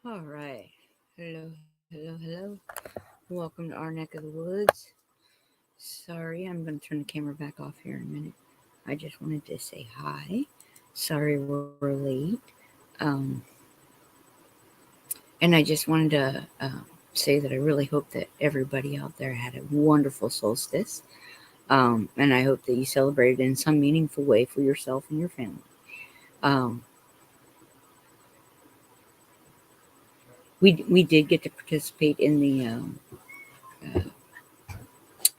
All right. Hello, hello, hello. Welcome to our neck of the woods. Sorry, I'm going to turn the camera back off here in a minute. I just wanted to say hi. Sorry we're late. Um, and I just wanted to say that I really hope that everybody out there had a wonderful solstice. And I hope that you celebrated in some meaningful way for yourself and your family. Um, we did get to participate in the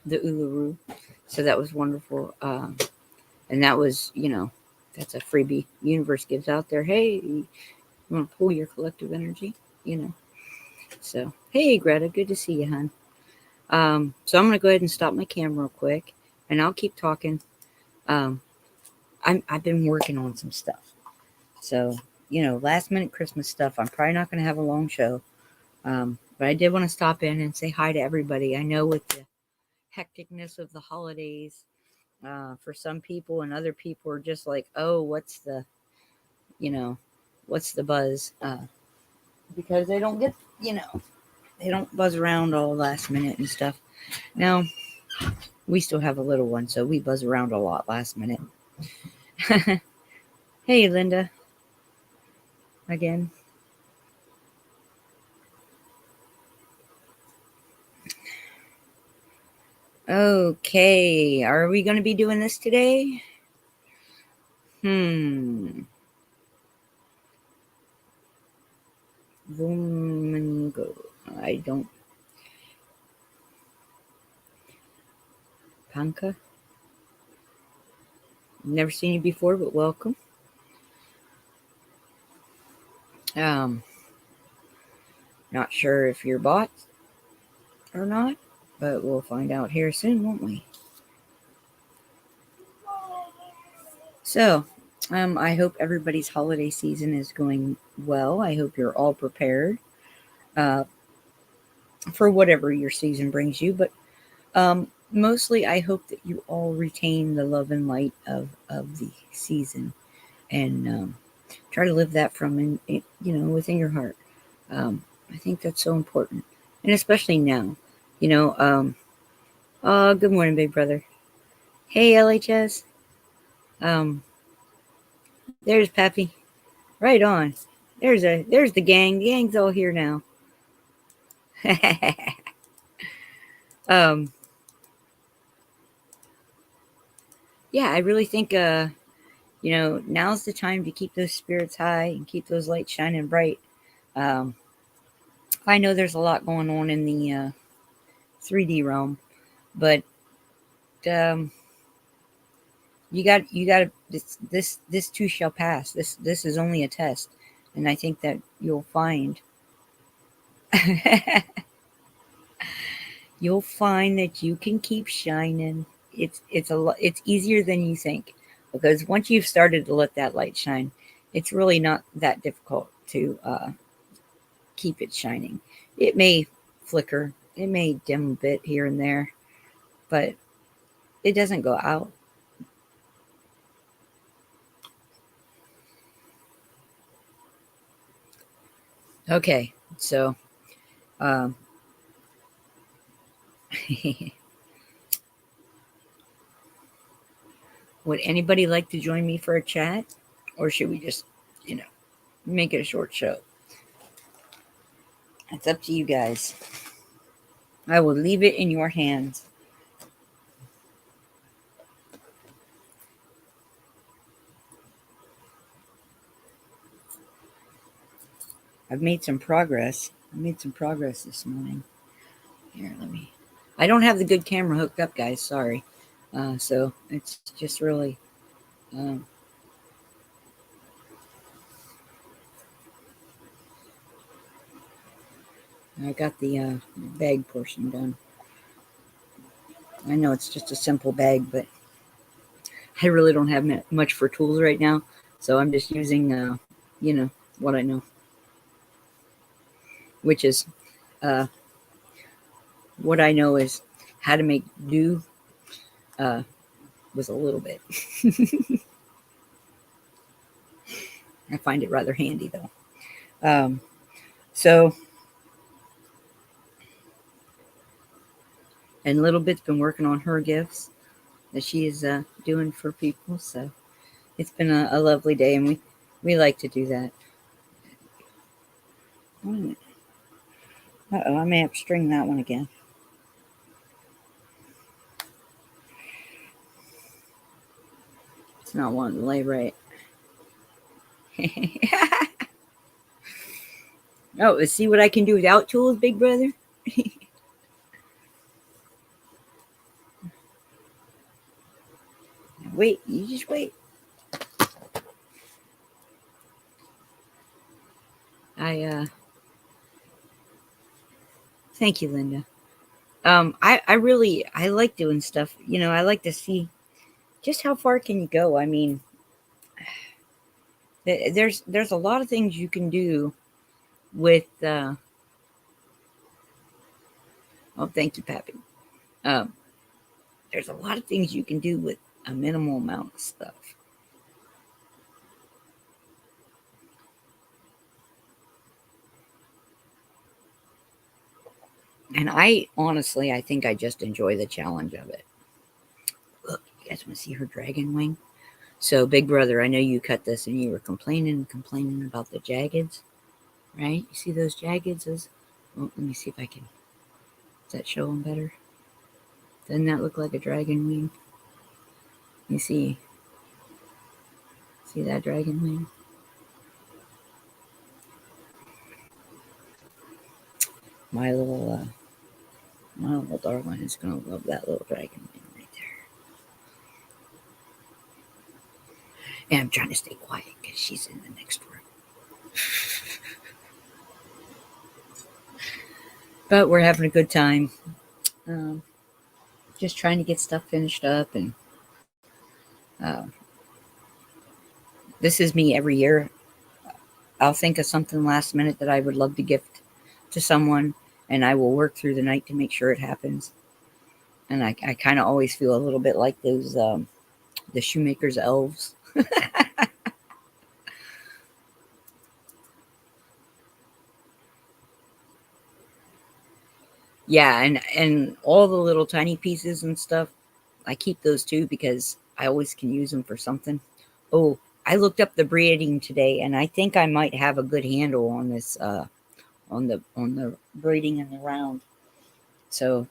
Uluru, so that was wonderful. And that was, that's a freebie universe gives out there. Hey, you want to pull your collective energy, you know. So, hey, Greta, good to see you, hon. So I'm gonna go ahead and stop my camera real quick, and I'll keep talking. Um, I've been working on some stuff, so last minute Christmas stuff. I'm probably not gonna have a long show, but I did want to stop in and say hi to everybody. I know with the hecticness of the holidays, for some people and other people are just like, oh, you know, what's the buzz? Because they don't get, they don't buzz around all last minute and stuff. Now, we still have a little one, so we buzz around a lot last minute. Hey, Linda, again. Okay, are we going to be doing this today? Hmm. Vomingo. I don't. Panka? Never seen you before, but welcome. Um, Not sure if you're bot or not, but we'll find out here soon, won't we? So, I hope everybody's holiday season is going well. I hope you're all prepared uh, for whatever your season brings you. But mostly, I hope that you all retain the love and light of the season and try to live that from within your heart. I think that's so important, and especially now. You know, good morning, big brother. Hey, LHS. Um, there's Pappy. Right on. There's the gang. The gang's all here now. um, yeah, I really think now's the time to keep those spirits high and keep those lights shining bright. Um, I know there's a lot going on in the 3D realm, but um, you got this too shall pass. This is only a test, and I think that you'll find you'll find that you can keep shining. It's easier than you think, because once you've started to let that light shine, it's really not that difficult to keep it shining. It may flicker, it may dim a bit here and there, but it doesn't go out. Okay, so um, would anybody like to join me for a chat, or should we just, you know, make it a short show? It's up to you guys. I will leave it in your hands. I've made some progress. I made some progress this morning. Here, let me. I don't have the good camera hooked up, guys. Sorry. So it's just really. Um, I got the bag portion done. I know it's just a simple bag, but I really don't have much for tools right now. So I'm just using, what I know, which is uh, what I know is how to make do uh, with a little bit. I find it rather handy though. So, and Little Bit's been working on her gifts that she is doing for people. So it's been a lovely day, and we like to do that. Uh-oh, I may have to string that one again. It's not wanting to lay right. Oh, let's see what I can do without tools, big brother. Wait, you just wait. Thank you, Linda. I really I like doing stuff. I like to see just how far can you go. I mean, there's a lot of things you can do with. Oh, thank you, Pappy. Um, there's a lot of things you can do with a minimal amount of stuff. And I honestly, I think I just enjoy the challenge of it. Look, you guys want to see her dragon wing? So, Big Brother, I know you cut this and you were complaining about the jaggeds, right? You see those jaggeds? Well, let me see if I can. Does that show them better? Doesn't that look like a dragon wing? You see that dragon wing? My little darling is gonna love that little dragon wing right there. And I'm trying to stay quiet because she's in the next room. But we're having a good time. Just trying to get stuff finished up, and uh, this is me every year. I'll think of something last minute that I would love to gift to someone, and I will work through the night to make sure it happens. And I kind of always feel a little bit like those the shoemaker's elves. Yeah, and all the little tiny pieces and stuff, I keep those too because I always can use them for something. Oh, I looked up the braiding today, and I think I might have a good handle on this on the braiding in the round. So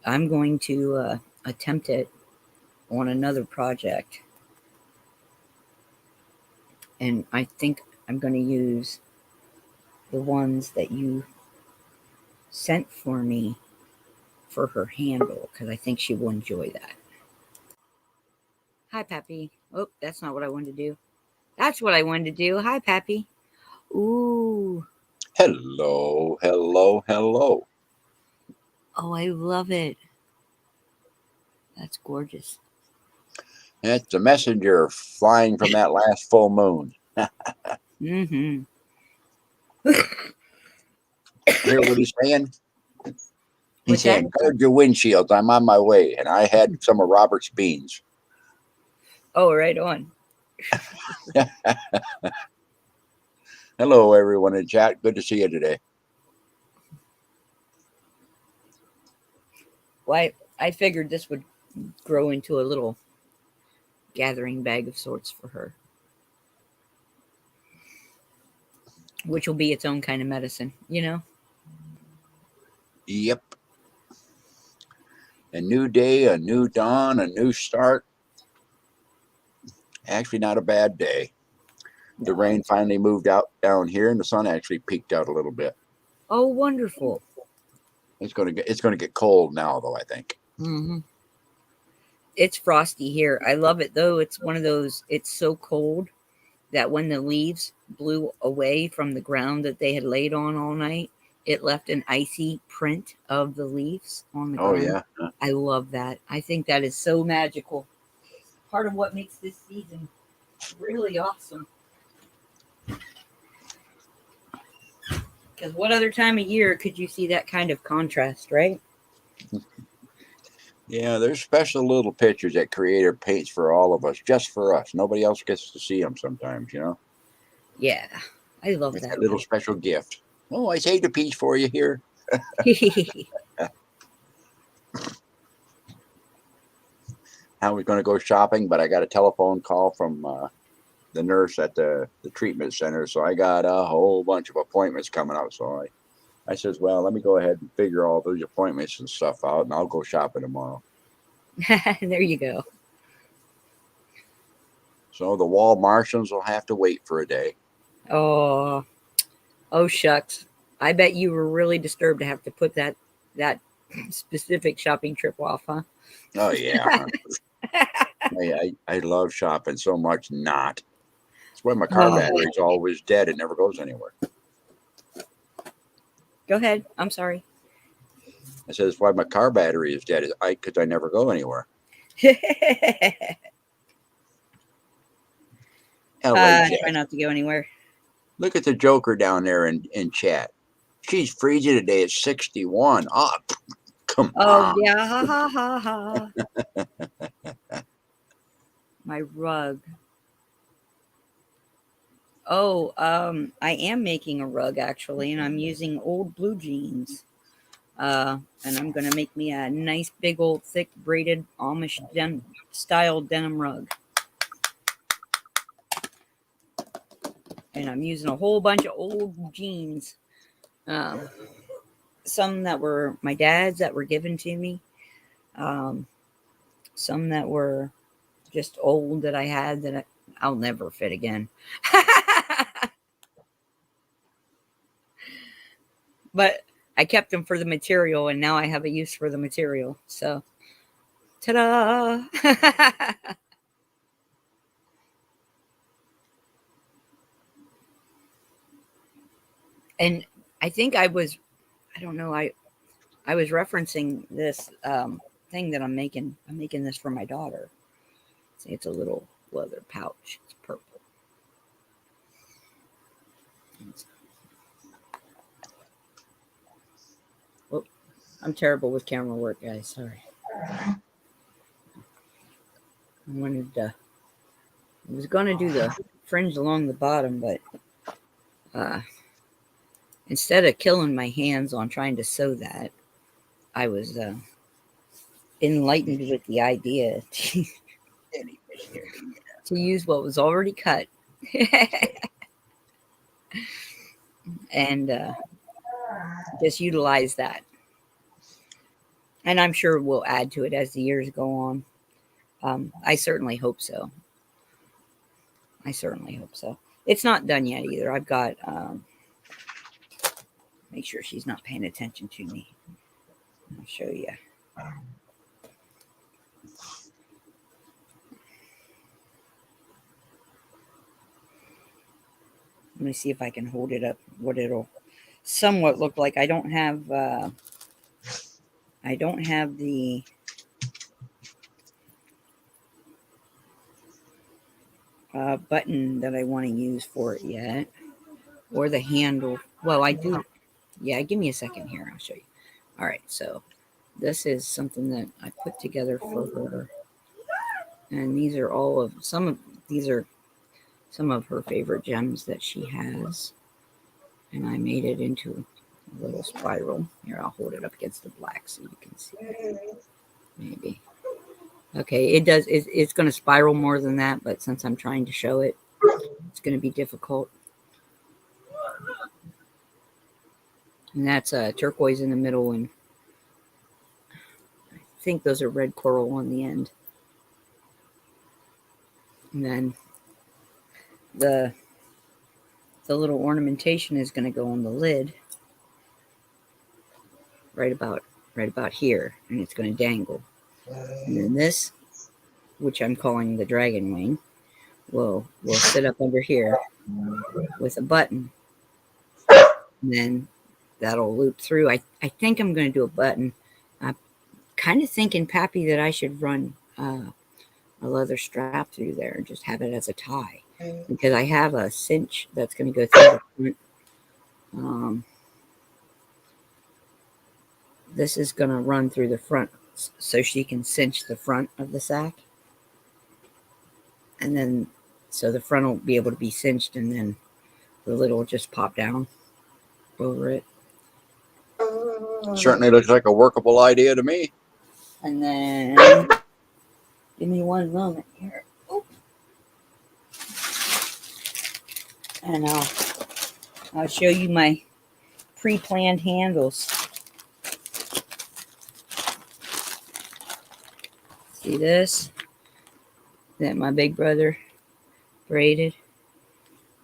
I'm going to attempt it on another project, and I think I'm going to use the ones that you sent for me for her handle because I think she will enjoy that. Hi, Pappy. Oh, that's not what I wanted to do. That's what I wanted to do. Hi, Pappy. Ooh. Hello, hello, hello. Oh, I love it. That's gorgeous. It's the messenger flying from that last full moon. Mm-hmm. Hear what he's saying? He's What's that? saying, guard your windshields. I'm on my way. And I had some of Robert's beans. Oh, right on. Hello, everyone in chat. Good to see you today. Well, I figured this would grow into a little gathering bag of sorts for her, which will be its own kind of medicine, Yep. A new day, a new dawn, a new start. Actually, not a bad day. The rain finally moved out down here, and the sun actually peeked out a little bit. Oh, wonderful. It's gonna get cold now, though, I think. Mm-hmm. It's frosty here. I love it, though. It's one of those, it's so cold that when the leaves blew away from the ground that they had laid on all night, it left an icy print of the leaves on the ground. Yeah. I love that. I think that is so magical. Part of what makes this season really awesome. Because what other time of year could you see that kind of contrast, right? Yeah, there's special little pictures that Creator paints for all of us, just for us. Nobody else gets to see them sometimes, Yeah, I love It's that. a little special gift. Oh, I saved a piece for you here. I was going to go shopping, but I got a telephone call from the nurse at the treatment center. So I got a whole bunch of appointments coming up. So I says, well, let me go ahead and figure all those appointments and stuff out, and I'll go shopping tomorrow. There you go. So the wall Martians will have to wait for a day. Oh, shucks. I bet you were really disturbed to have to put that specific shopping trip off, huh? Oh, yeah. I love shopping so much. Not. That's why my car battery's always dead. It never goes anywhere. Go ahead. I'm sorry. I said, that's why my car battery is dead. Because I never go anywhere. Try not to go anywhere. Look at the Joker down there in chat. She's freezing today at 61. Oh, come on. Oh, yeah. Ha, ha, ha, ha. My rug. Oh, I am making a rug, actually, and I'm using old blue jeans. And I'm going to make me a nice, big, old, thick, braided Amish style denim rug. And I'm using a whole bunch of old jeans. Some that were my dad's that were given to me. Some that were just old that I had that I'll never fit again. But I kept them for the material, and now I have a use for the material. So, ta-da! And I think I don't know, I was referencing this thing that I'm making. I'm making this for my daughter. See, it's a little leather pouch. It's purple. Oh, I'm terrible with camera work, guys. Sorry. I was going to do the fringe along the bottom, but instead of killing my hands on trying to sew that, I was enlightened with the idea to use what was already cut and just utilize that. And I'm sure we'll add to it as the years go on. I certainly hope so. It's not done yet either. I've got, make sure she's not paying attention to me. I'll show you. Let me see if I can hold it up, what it'll somewhat look like. I don't have the button that I want to use for it yet, or the handle. Well, I do. Yeah, give me a second here. I'll show you. All right, so this is something that I put together for her, and these are some of her favorite gems that she has, and I made it into a little spiral. Here, I'll hold it up against the black so you can see it. Maybe. Okay, it does. It's going to spiral more than that, but since I'm trying to show it, it's going to be difficult. And that's turquoise in the middle, and I think those are red coral on the end. And then the little ornamentation is going to go on the lid, right about here, and it's going to dangle. And then this, which I'm calling the dragon wing, will sit up under here with a button. And then that'll loop through. I think I'm going to do a button. I'm kind of thinking, Pappy, that I should run a leather strap through there and just have it as a tie. Because I have a cinch that's going to go through the front. This is going to run through the front so she can cinch the front of the sack. And then, so the front will be able to be cinched, and then the lid will just pop down. over it. Certainly looks like a workable idea to me. And then, give me one moment here. Oop. And I'll show you my pre-planned handles. See this? That my big brother braided.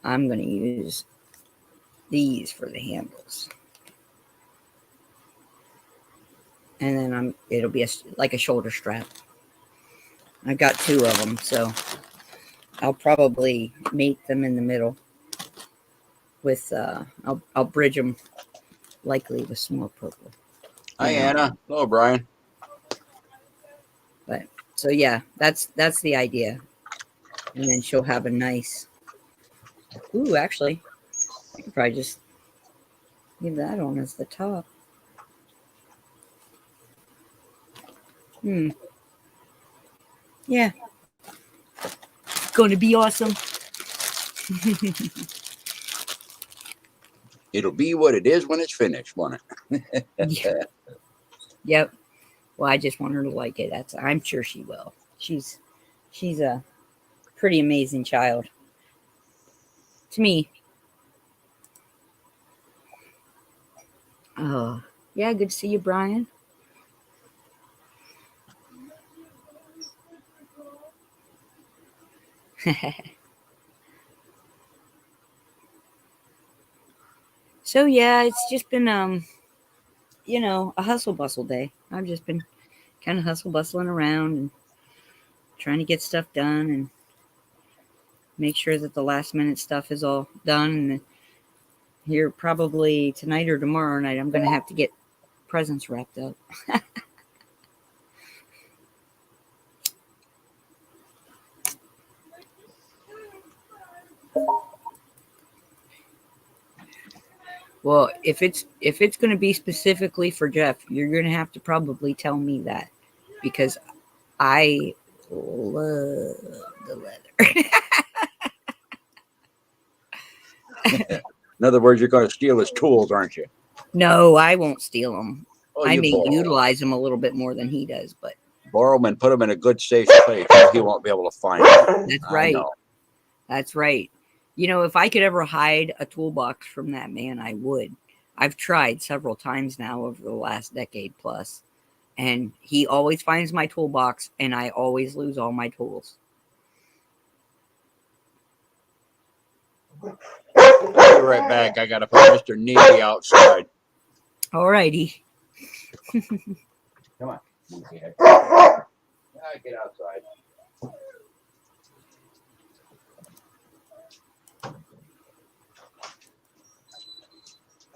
I'm going to use these for the handles. And then it'll be like a shoulder strap. I got 2 of them, so I'll probably mate them in the middle with I'll bridge them likely with some more purple. Hi, Anna. Hello, Brian. But so yeah, that's the idea. And then she'll have a nice. Ooh, actually, I could probably just leave that on as the top. Yeah. Going to be awesome. It'll be what it is when it's finished, won't it? Yeah. Yep. Well, I just want her to like it. I'm sure she will. She's a pretty amazing child. To me. Oh, yeah, good to see you, Brian. So yeah, it's just been a hustle bustle day. I've just been kind of hustle bustling around and trying to get stuff done and make sure that the last minute stuff is all done. And here probably tonight or tomorrow night, I'm going to have to get presents wrapped up. Well, if it's going to be specifically for Jeff, you're going to have to probably tell me that, because I love the leather. In other words, you're going to steal his tools, aren't you? No, I won't steal them. Oh, I you may borrow. utilize them a little bit more than he does, but Borrow them and put them in a good safe place where he won't be able to find them. that's I right. know. That's right. If I could ever hide a toolbox from that man, I would. I've tried several times now over the last decade plus, and he always finds my toolbox, and I always lose all my tools. I'll be right back. I got to put Mr. Needy outside. All righty. Come on. Get outside.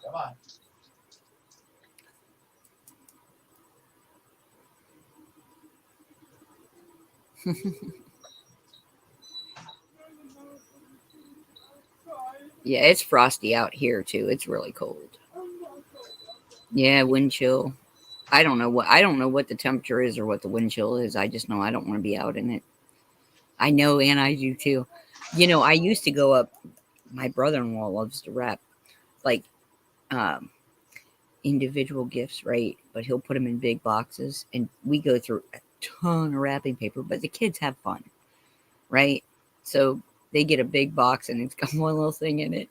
Come on. Yeah, it's frosty out here too. It's really cold. Yeah, wind chill. I don't know what the temperature is or what the wind chill is. I just know I don't want to be out in it. I know, and I do too. I used to go up. My brother-in-law loves to wrap like individual gifts, right? But he'll put them in big boxes, and we go through a ton of wrapping paper. But the kids have fun, right? So they get a big box, and it's got one little thing in it,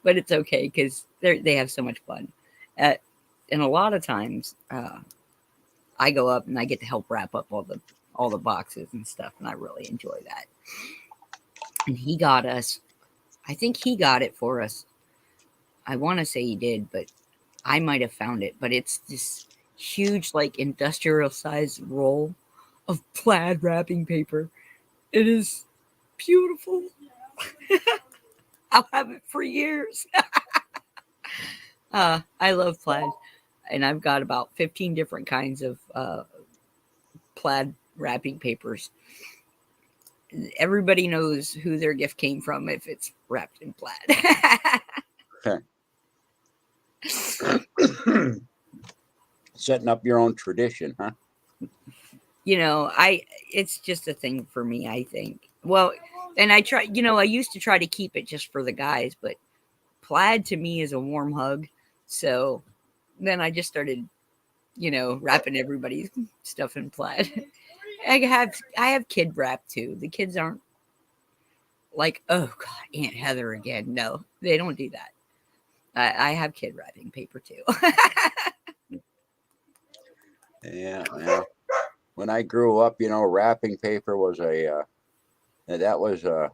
but it's okay because they have so much fun. And a lot of times, I go up and I get to help wrap up all the boxes and stuff, and I really enjoy that. And he got us, I think he got it for us. I want to say he did, but I might have found it. But it's this huge, like, industrial sized roll of plaid wrapping paper. It is beautiful. I'll have it for years. I love plaid, and I've got about 15 different kinds of plaid wrapping papers. Everybody knows who their gift came from if it's wrapped in plaid. Okay. Setting up your own tradition, huh? It's just a thing for me, I think. Well, and I used to try to keep it just for the guys, but plaid to me is a warm hug. So then I just started, wrapping everybody's stuff in plaid. I have kid wrap too. The kids aren't like, oh God, Aunt Heather again. No, they don't do that. I have kid wrapping paper too. Yeah, well, when I grew up, wrapping paper was an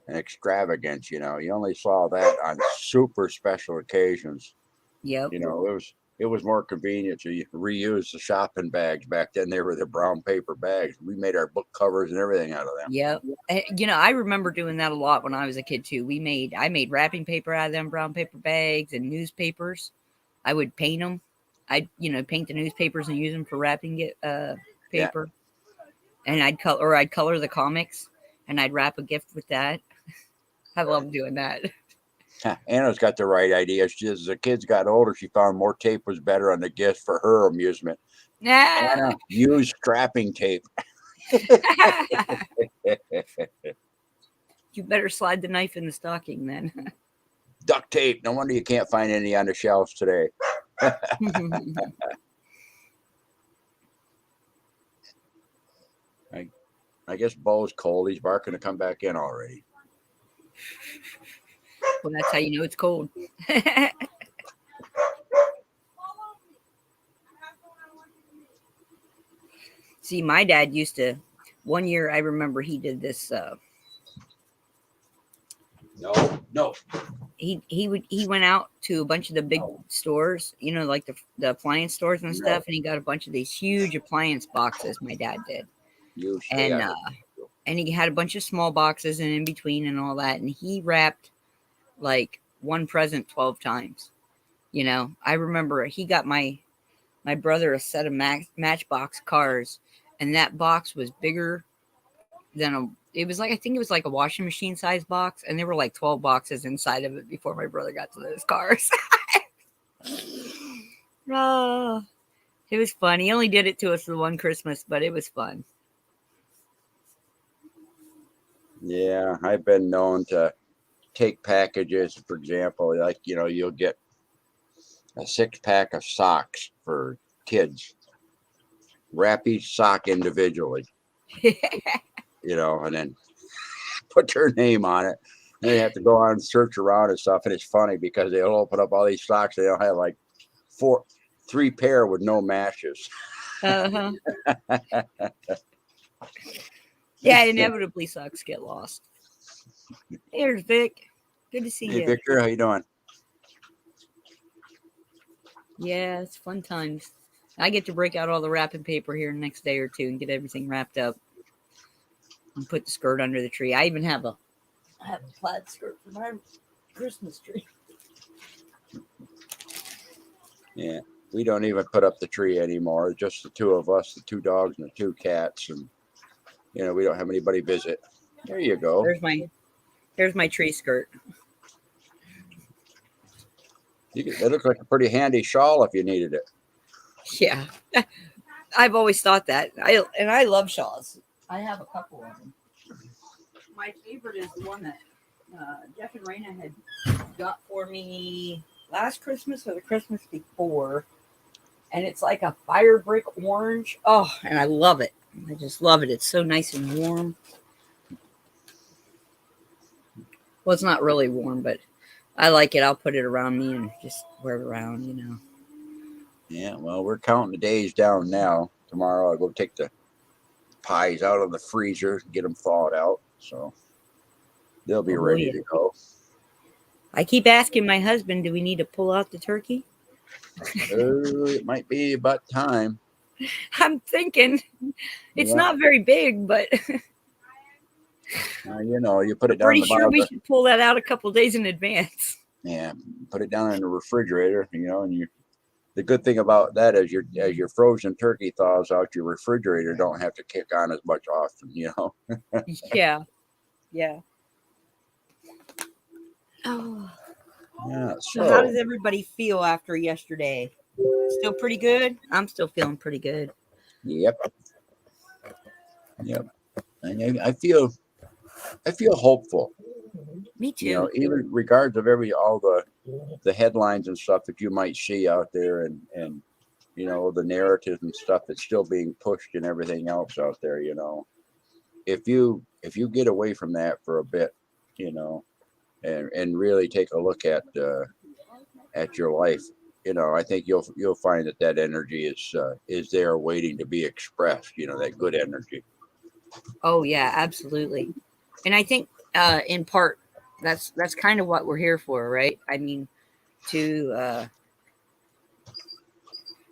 extravagance. You only saw that on super special occasions. Yep. It was more convenient to reuse the shopping bags. Back then they were the brown paper bags. We made our book covers and everything out of them. Yep. I remember doing that a lot when I was a kid too. I made wrapping paper out of them brown paper bags and newspapers. I would paint them. I'd paint the newspapers and use them for wrapping paper. Yeah. And I'd color the comics and I'd wrap a gift with that. I love doing that. Anna's got the right idea. As the kids got older, she found more tape was better on the gift for her amusement. Anna used strapping tape. You better slide the knife in the stocking then. Duct tape. No wonder you can't find any on the shelves today. I guess Bo's cold. He's barking to come back in already. Well, that's how you know it's cold. See, my dad used to, one year I remember he did this. No. He went out to a bunch of the big stores, like the appliance stores and stuff, and he got a bunch of these huge appliance boxes. My dad did, and he had a bunch of small boxes and in between and all that, and he wrapped like one present 12 times. I remember he got my brother a set of Matchbox cars, and that box was bigger than I think it was like a washing machine size box, and there were like 12 boxes inside of it before my brother got to those cars. Oh, it was fun. He only did it to us for one Christmas, but it was fun. Yeah, I've been known to take packages, for example, like, you'll get a 6-pack of socks for kids, wrap each sock individually, and then put their name on it. And they have to go on and search around and stuff. And it's funny because they'll open up all these socks. They'll have like 3 pair with no matches. Uh-huh. Yeah, inevitably socks get lost. Here's Vic. Good to see you. Hey, Victor, how you doing? Yeah, it's fun times. I get to break out all the wrapping paper here the next day or two and get everything wrapped up and put the skirt under the tree. I even have a plaid skirt for my Christmas tree. Yeah, we don't even put up the tree anymore. Just the 2 of us, the 2 dogs and the 2 cats, and we don't have anybody visit. There you go. There's my tree skirt. It looks like a pretty handy shawl if you needed it. Yeah, I've always thought that. I love shawls. I have a couple of them. My favorite is the one that Jeff and Raina had got for me last Christmas or the Christmas before, and it's like a fire brick orange. Oh, and I love it. I just love it. It's so nice and warm. Well, it's not really warm, but I like it. I'll put it around me and just wear it around, Yeah, well, we're counting the days down now. Tomorrow I'll go take the pies out of the freezer, get them thawed out, so they'll be ready to go. I keep asking my husband, do we need to pull out the turkey? It might be about time. I'm thinking it's not very big, but you put it down. Pretty sure we should pull that out a couple days in advance. Yeah, put it down in the refrigerator, and the good thing about that is as your frozen turkey thaws out, your refrigerator don't have to kick on as much often, Yeah. Oh. Yeah. So how does everybody feel after yesterday? Still pretty good? I'm still feeling pretty good. Yep. And I feel I feel hopeful. Me You know, too. even regards of all the headlines and stuff that you might see out there, and you know the narratives and stuff that's still being pushed and everything else out there. You know, if you get away from that for a bit, you know, and really take a look at your life, you know, I think you'll find that that energy is there waiting to be expressed. You know, that good energy. Oh yeah, absolutely. And I think in part that's kind of what we're here for, right? I mean, to uh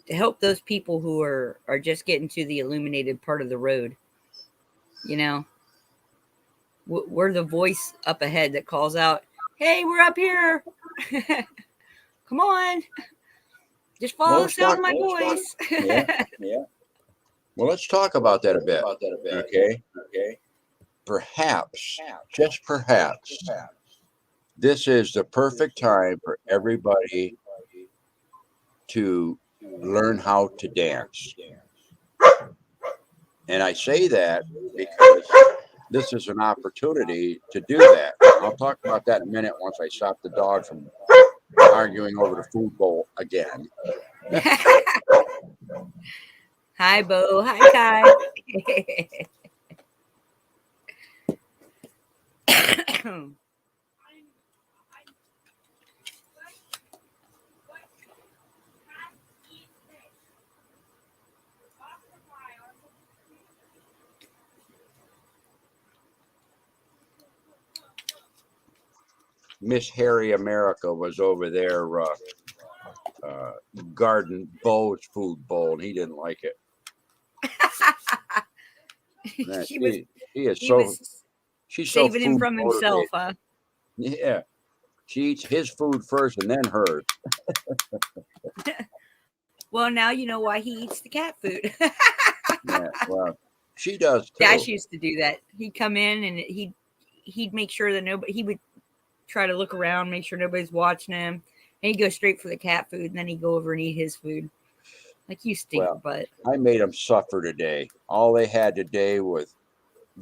to help those people who are just getting to the illuminated part of the road, you know. We're the voice up ahead that calls out, "Hey, we're up here. Come on. Just Well, follow the let's sound talk. of my voice." Yeah, yeah. Well, let's talk about that a bit. Okay. Perhaps, just perhaps, this is the perfect time for everybody to learn how to dance. And I say that because this is an opportunity to do that. I'll talk about that in a minute once I stop the dog from arguing over the food bowl again. Hi, Bo. Hi, Kai. Miss Harry America was over there uh, guarding Bo's food bowl, and he didn't like it. Man, she was she is he was she's so saving him food from himself, motivated. huh? Yeah, she eats his food first and then hers. Well, now you know why he eats the cat food. Yeah, well, she does Dash too. used to do that. He'd come in and he'd make sure that nobody. He would try to look around, make sure nobody's watching him, and he'd go straight for the cat food, and then he'd go over and eat his food. Like, you stink Well, butt. I made them suffer today. All they had today was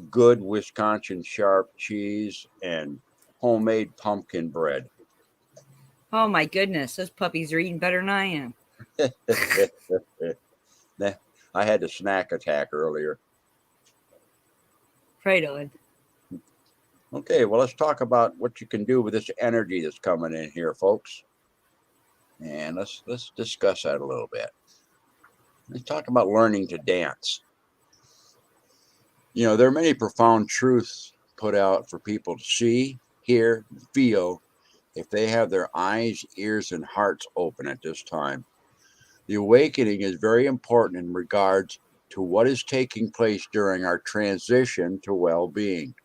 good Wisconsin sharp cheese and homemade pumpkin bread. Oh my goodness, those puppies are eating better than I am. I had a snack attack earlier. Right on. Okay, well, let's talk about what you can do with this energy that's coming in here, folks. And let's discuss that a little bit. Let's talk about learning to dance. You know, there are many profound truths put out for people to see, hear, feel if they have their eyes, ears, and hearts open at this time. The awakening is very important in regards to what is taking place during our transition to well being.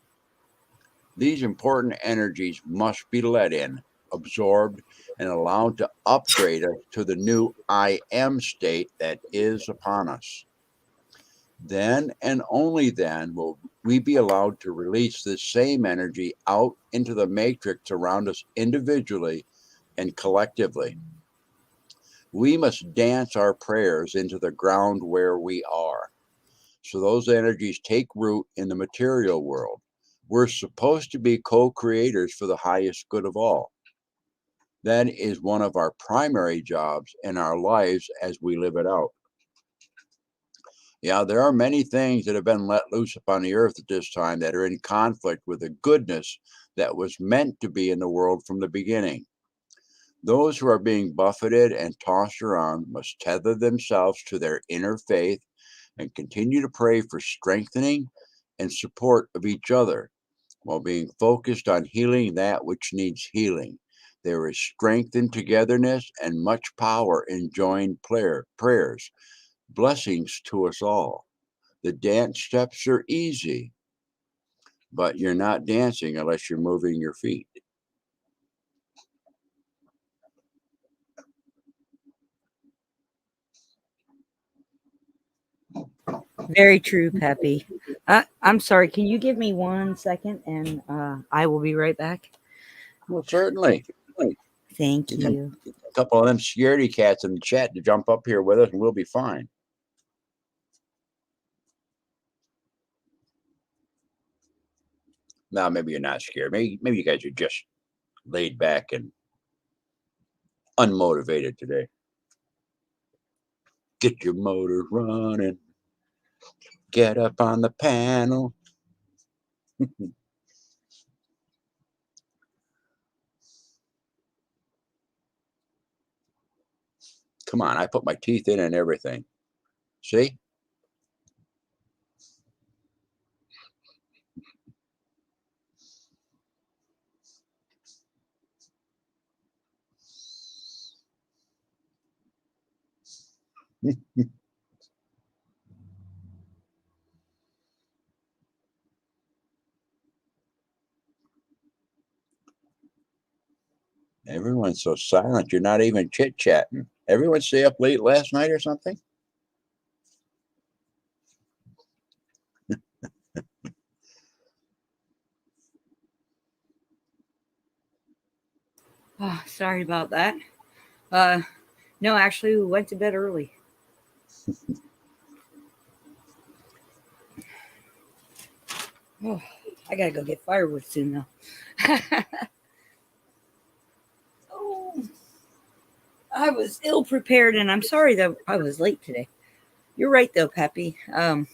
These important energies must be let in, absorbed, and allowed to upgrade us to the new I am state that is upon us. Then and only then will we be allowed to release this same energy out into the matrix around us individually and collectively. We must dance our prayers into the ground where we are. So those energies take root in the material world. We're supposed to be co creators for the highest good of all. That is one of our primary jobs in our lives as we live it out. Yeah, there are many things that have been let loose upon the earth at this time that are in conflict with the goodness that was meant to be in the world from the beginning. Those who are being buffeted and tossed around must tether themselves to their inner faith and continue to pray for strengthening and support of each other while being focused on healing that which needs healing. There is strength in togetherness and much power in joined prayers. Blessings to us all. The dance steps are easy, but you're not dancing unless you're moving your feet. Very true, Peppy. I'm sorry. Can you give me 1 second and I will be right back? Well, certainly. Thank Get you. a couple of them scaredy cats in the chat to jump up here with us, and we'll be fine. Now, maybe you're not scared. Maybe you guys are just laid back and unmotivated today. Get your motor running. Get up on the panel. Come on, I put my teeth in and everything. See? Everyone's so silent. You're not even chit-chatting. Everyone stay up late last night or something? Oh, sorry about that. No, actually, we went to bed early. Oh, I gotta go get firewood soon, though. Oh, I was ill prepared, and I'm sorry that I was late today. You're right, though, Peppy. The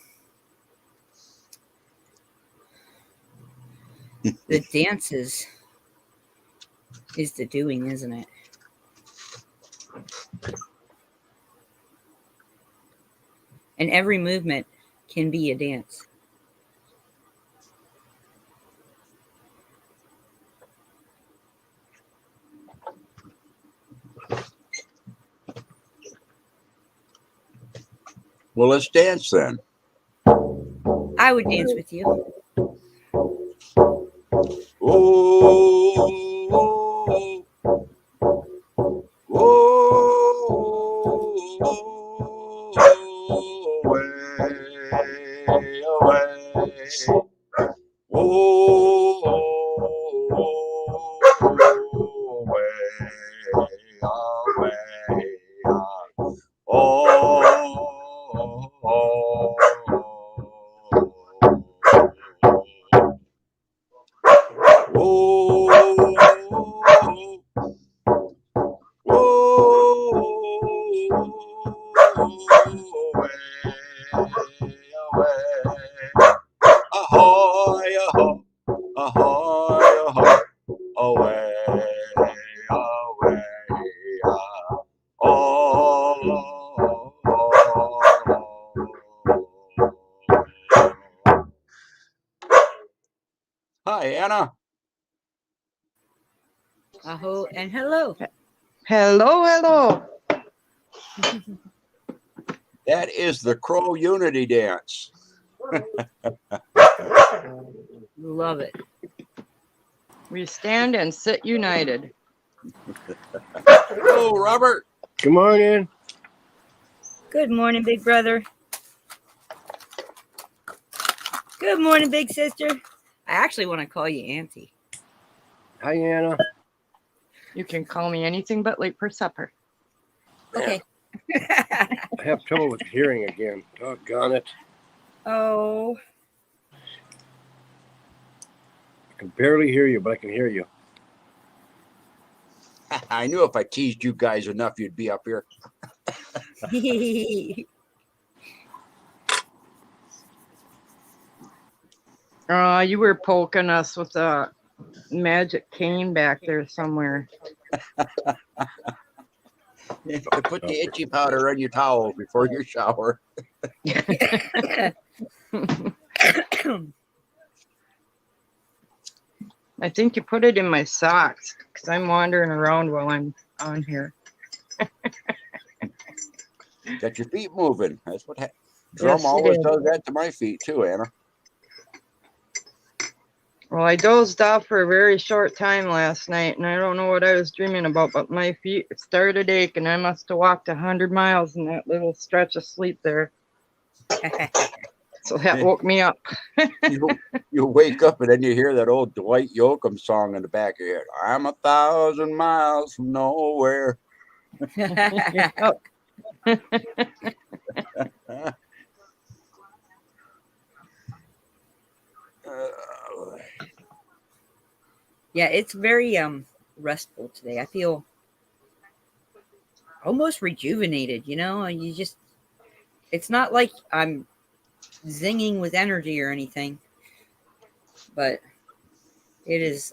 dances is the doing, isn't it? And every movement can be a dance. Well, let's dance then. I would dance with you. Oh, away, away. Ahoy, ahoy, ahoy, ahoy, away, away, Hi, Anna. Aho and hello. Hello, hello. That is the Crow Unity Dance. Love it. We stand and sit united. Hello, Robert. Good morning. Good morning, big brother. Good morning, big sister. I actually want to call you Auntie. Hi, Anna. You can call me anything but late for supper. Okay. I have trouble with hearing again. Doggone it. Oh, I can barely hear you, but I can hear you. I knew if I teased you guys enough, you'd be up here. You were poking us with a magic cane back there somewhere. Put the itchy powder on your towel before your shower. I think you put it in my socks because I'm wandering around while I'm on here. Got your feet moving. That's what Yes, Drum it always is. does that to my feet too, Anna. Well, I dozed off for a very short time last night, and I don't know what I was dreaming about, but my feet started aching. I must have walked 100 miles in that little stretch of sleep there. So that woke me up. You wake up and then you hear that old Dwight Yoakam song in the back of your head. I'm 1,000 miles from nowhere. Yep. Yeah, it's very restful today. I feel almost rejuvenated, you know? You just it's not like I'm zinging with energy or anything, but it is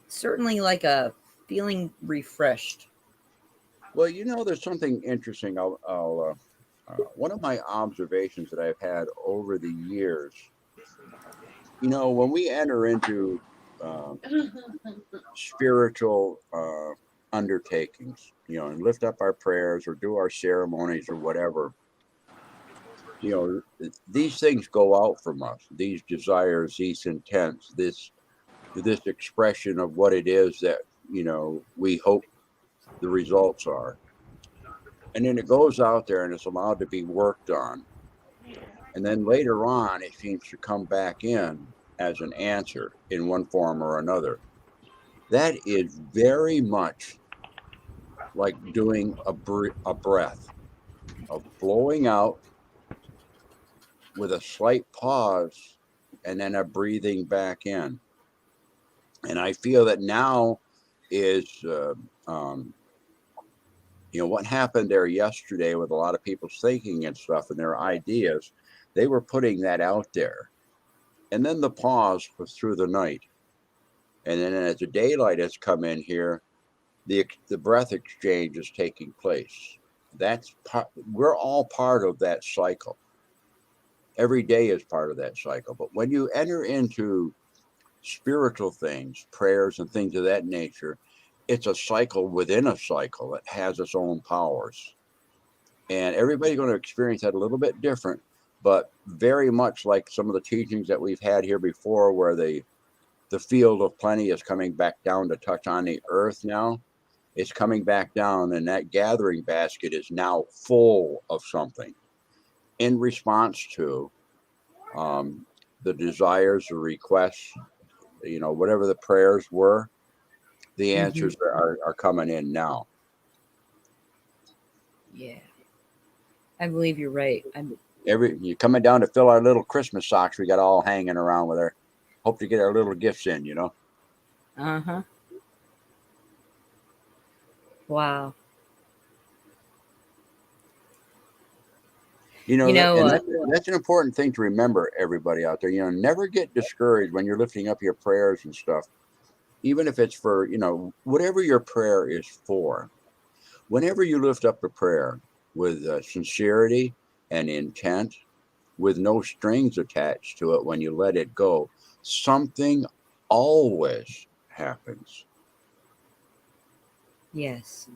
certainly like a feeling refreshed. Well, you know, there's something interesting. One of my observations that I've had over the years, you know, when we enter into um, spiritual undertakings, you know, and lift up our prayers or do our ceremonies or whatever, you know, these things go out from us, these desires, these intents, this expression of what it is that, you know, we hope the results are. And then it goes out there and it's allowed to be worked on. And then later on, it seems to come back in as an answer in one form or another. That is very much like doing a breath of blowing out with a slight pause and then a breathing back in. And I feel that now is, you know, what happened there yesterday with a lot of people's thinking and stuff and their ideas, they were putting that out there. And then the pause was through the night. And then as the daylight has come in here, the breath exchange is taking place. We're all part of that cycle. Every day is part of that cycle. But when you enter into spiritual things, prayers and things of that nature, it's a cycle within a cycle that has its own powers. And everybody's going to experience that a little bit different, but very much like some of the teachings that we've had here before, where the field of plenty is coming back down to touch on the earth now. It's coming back down, and that gathering basket is now full of something in response to the desires or requests, you know, whatever the prayers were, the answers are coming in now. Yeah. I believe you're right. You're coming down to fill our little Christmas socks we got all hanging around with our, hope to get our little gifts in, you know. Uh-huh. Wow. You know, You that's an important thing to remember, everybody out there. You know, never get discouraged when you're lifting up your prayers and stuff, even if it's for, you know, whatever your prayer is for. Whenever you lift up a prayer with sincerity and intent, with no strings attached to it, when you let it go, something always happens. Yes.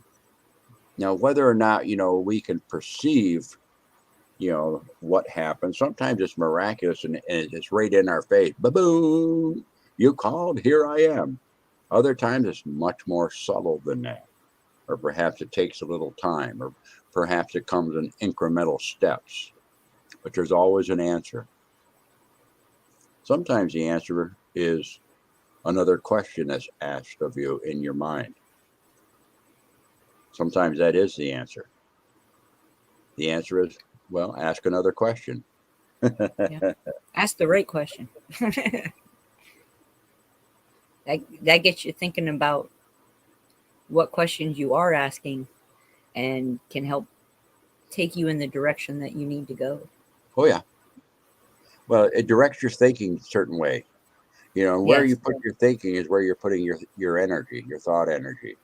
Now, whether or not, you know, we can perceive, you know, what happens, sometimes it's miraculous and it's right in our face. Ba-boom! You called, here I am. Other times it's much more subtle than that. Or perhaps it takes a little time, or perhaps it comes in incremental steps. But there's always an answer. Sometimes the answer is another question that's asked of you in your mind. Sometimes that is the answer. The answer is, well, ask another question. Yeah. Ask the right question. that gets you thinking about what questions you are asking and can help take you in the direction that you need to go. Oh, yeah. Well, it directs your thinking a certain way. You know, where Yes. you put your thinking is where you're putting your energy, your thought energy.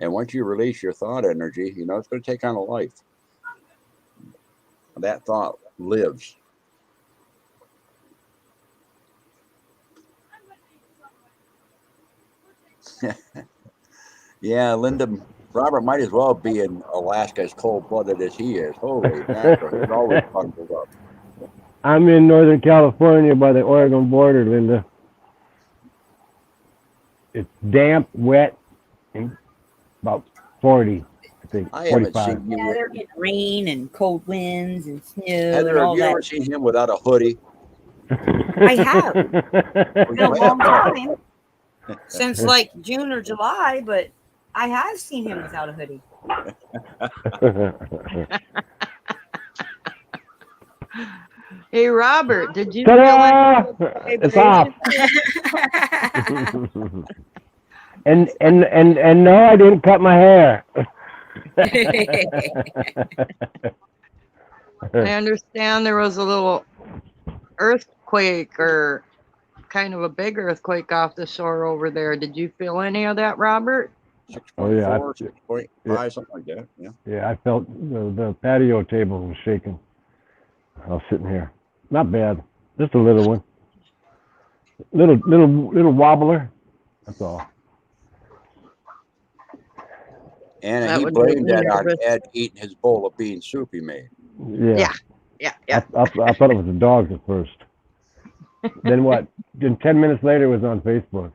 And once you release your thought energy, you know, it's going to take on a life. That thought lives. Yeah, Robert might as well be in Alaska as cold-blooded as he is. Holy mackerel, he's always bundled up. I'm in Northern California by the Oregon border, Linda. It's damp, wet, and about 40, I think. I haven't 45. seen you. Yeah, they're getting rain and cold winds and snow Heather, and have all you that. ever seen him without a hoodie? I have. It's been a long time. Since like June or July, but I have seen him without a hoodie. Hey, Robert, did you feel Ta-da! any It's off. vibration? and no, I didn't cut my hair. I understand there was a little earthquake or kind of a big earthquake off the shore over there. Did you feel any of that, Robert? 6.4, Oh, yeah, 6.5, yeah. something like that. Yeah. Yeah, I felt the patio table was shaking. I was sitting here. Not bad. Just a little one. Little wobbler. That's all. And That he would make blamed me that on nervous. Ed eating his bowl of bean soup he made. Yeah. Yeah. I thought it was the dogs at first. Then what? Then 10 minutes later, it was on Facebook.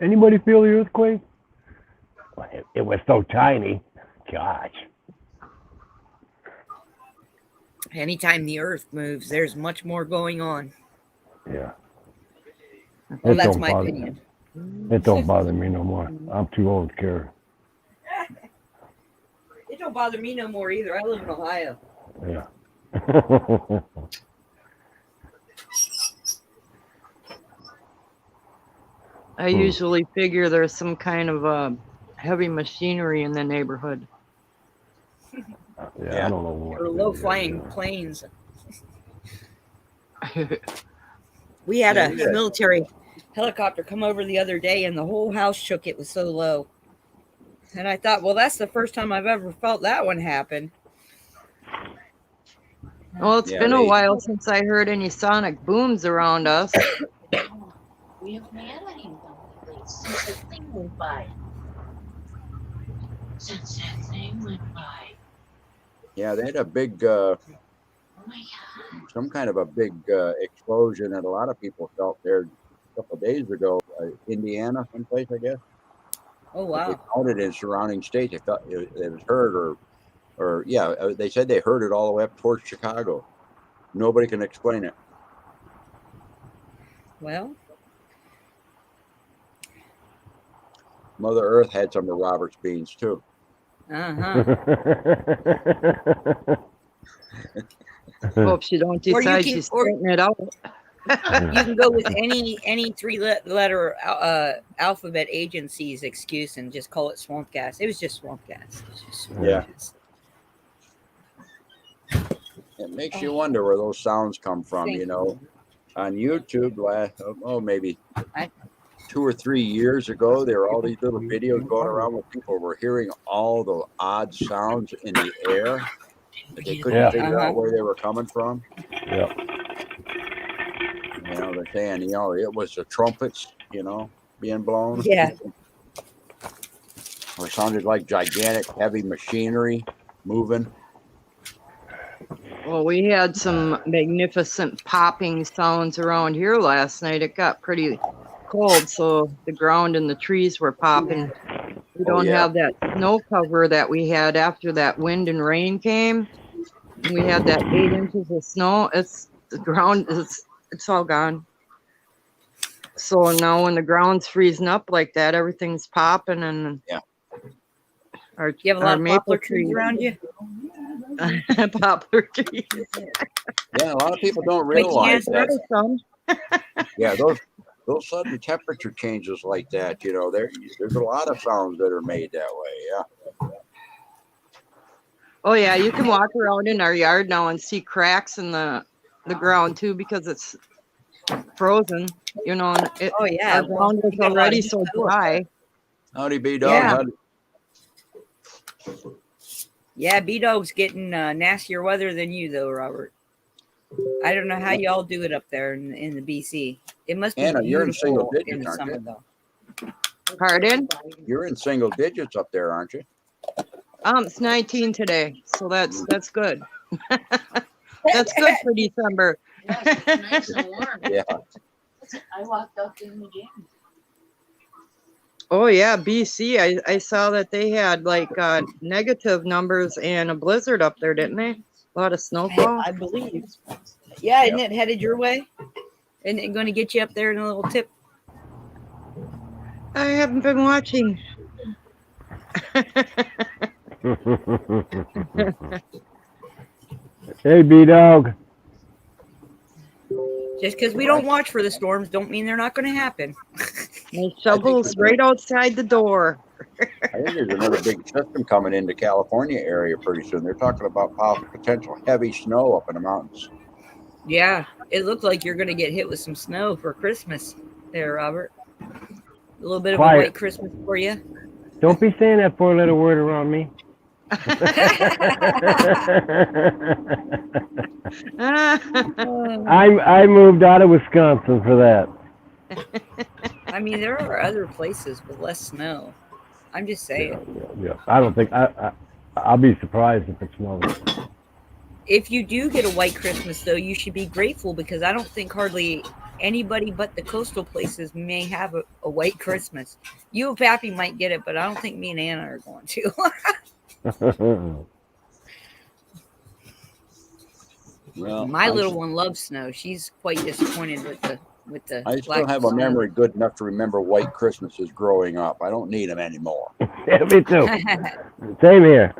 Anybody feel the earthquake? Well, it was so tiny. Gosh. Anytime the earth moves, there's much more going on. Yeah. Well, It that's don't my bother- opinion. It don't bother me no more. I'm too old to care. It don't bother me no more either. I live in Ohio. Yeah. I usually figure there's some kind of heavy machinery in the neighborhood. Yeah, I don't know what. Or low flying planes. We had a Yeah. military helicopter come over the other day and the whole house shook. It was so low. And I thought, well, that's the first time I've ever felt that one happen. Well, it's Yeah, been a they- while since I heard any sonic booms around us. We haven't had any lately since the thing went by. Since that thing went by. Yeah, they had a big, Oh my God. some kind of a big explosion that a lot of people felt there a couple of days ago. Indiana, someplace, I guess. Oh, They wow. felt it in surrounding states. They felt it was heard, or yeah, they said they heard it all the way up towards Chicago. Nobody can explain it. Well, Mother Earth had some of Robert's beans too. uh-huh. Hope she don't Or you decide can- she's or- spitting it out. You can go with any three-letter alphabet agency's excuse and just call it swamp gas. It was just swamp gas. It was just swamp Yeah. gas. It makes you wonder where those sounds come from. Thank You know, on YouTube, maybe I- 2 or 3 years ago, there were all these little videos going around where people were hearing all the odd sounds in the air, but they couldn't Yeah. figure Uh-huh. out where they were coming from. Yep. You know, they're saying, it was the trumpets, being blown. Yeah. Or it sounded like gigantic, heavy machinery moving. Well, we had some magnificent popping sounds around here last night. It got pretty cold, so the ground and the trees were popping. We don't yeah. have that snow cover that we had after that wind and rain came. We had that 8 inches of snow. The ground is it's all gone. So now when the ground's freezing up like that, everything's popping and Yeah. our You have a lot of maple poplar trees around you? poplar trees. Yeah, a lot of people don't Wait, realize yes, that. Some. Yeah, those sudden temperature changes like that, there's a lot of sounds that are made that way. Yeah. Oh yeah, you can walk around in our yard now and see cracks in the ground too because it's frozen. And Oh, yeah. our ground is you got a lot of already heat so to it. dry. Howdy, B-Dog. Yeah. Yeah, B-Dog's getting nastier weather than you, though, Robert. I don't know how y'all do it up there in the BC. It must be Anna, you're in single beautiful in digits, the aren't summer, you? though. Pardon? You're in single digits up there, aren't you? It's 19 today, so that's good. That's good for December. Yeah, it's nice and warm. Yeah. I walked up in the gym. Oh yeah, BC. I saw that they had like negative numbers and a blizzard up there, didn't they? A lot of snowfall. I believe. Yeah, isn't it headed your way? Isn't it going to get you up there in a little tip? I haven't been watching. Hey, B-Dog. Just because we don't watch for the storms, don't mean they're not going to happen. They shovels right outside the door. I think there's another big system coming into California area pretty soon. They're talking about potential heavy snow up in the mountains. Yeah, it looked like you're going to get hit with some snow for Christmas there, Robert. A little bit of a Quiet. white Christmas for you. Don't be saying that four-letter word around me. I moved out of Wisconsin for that. I mean, there are other places with less snow. I'm just saying. Yeah. I don't think I'll be surprised if it snows. If you do get a white Christmas, though, you should be grateful because I don't think hardly anybody but the coastal places may have a white Christmas. You and Pappy might get it, but I don't think me and Anna are going to. Well, My little one loves snow. She's quite disappointed with the I lack still of have a snow. memory good enough to remember white Christmases growing up. I don't need them anymore. Yeah, me too. Same here.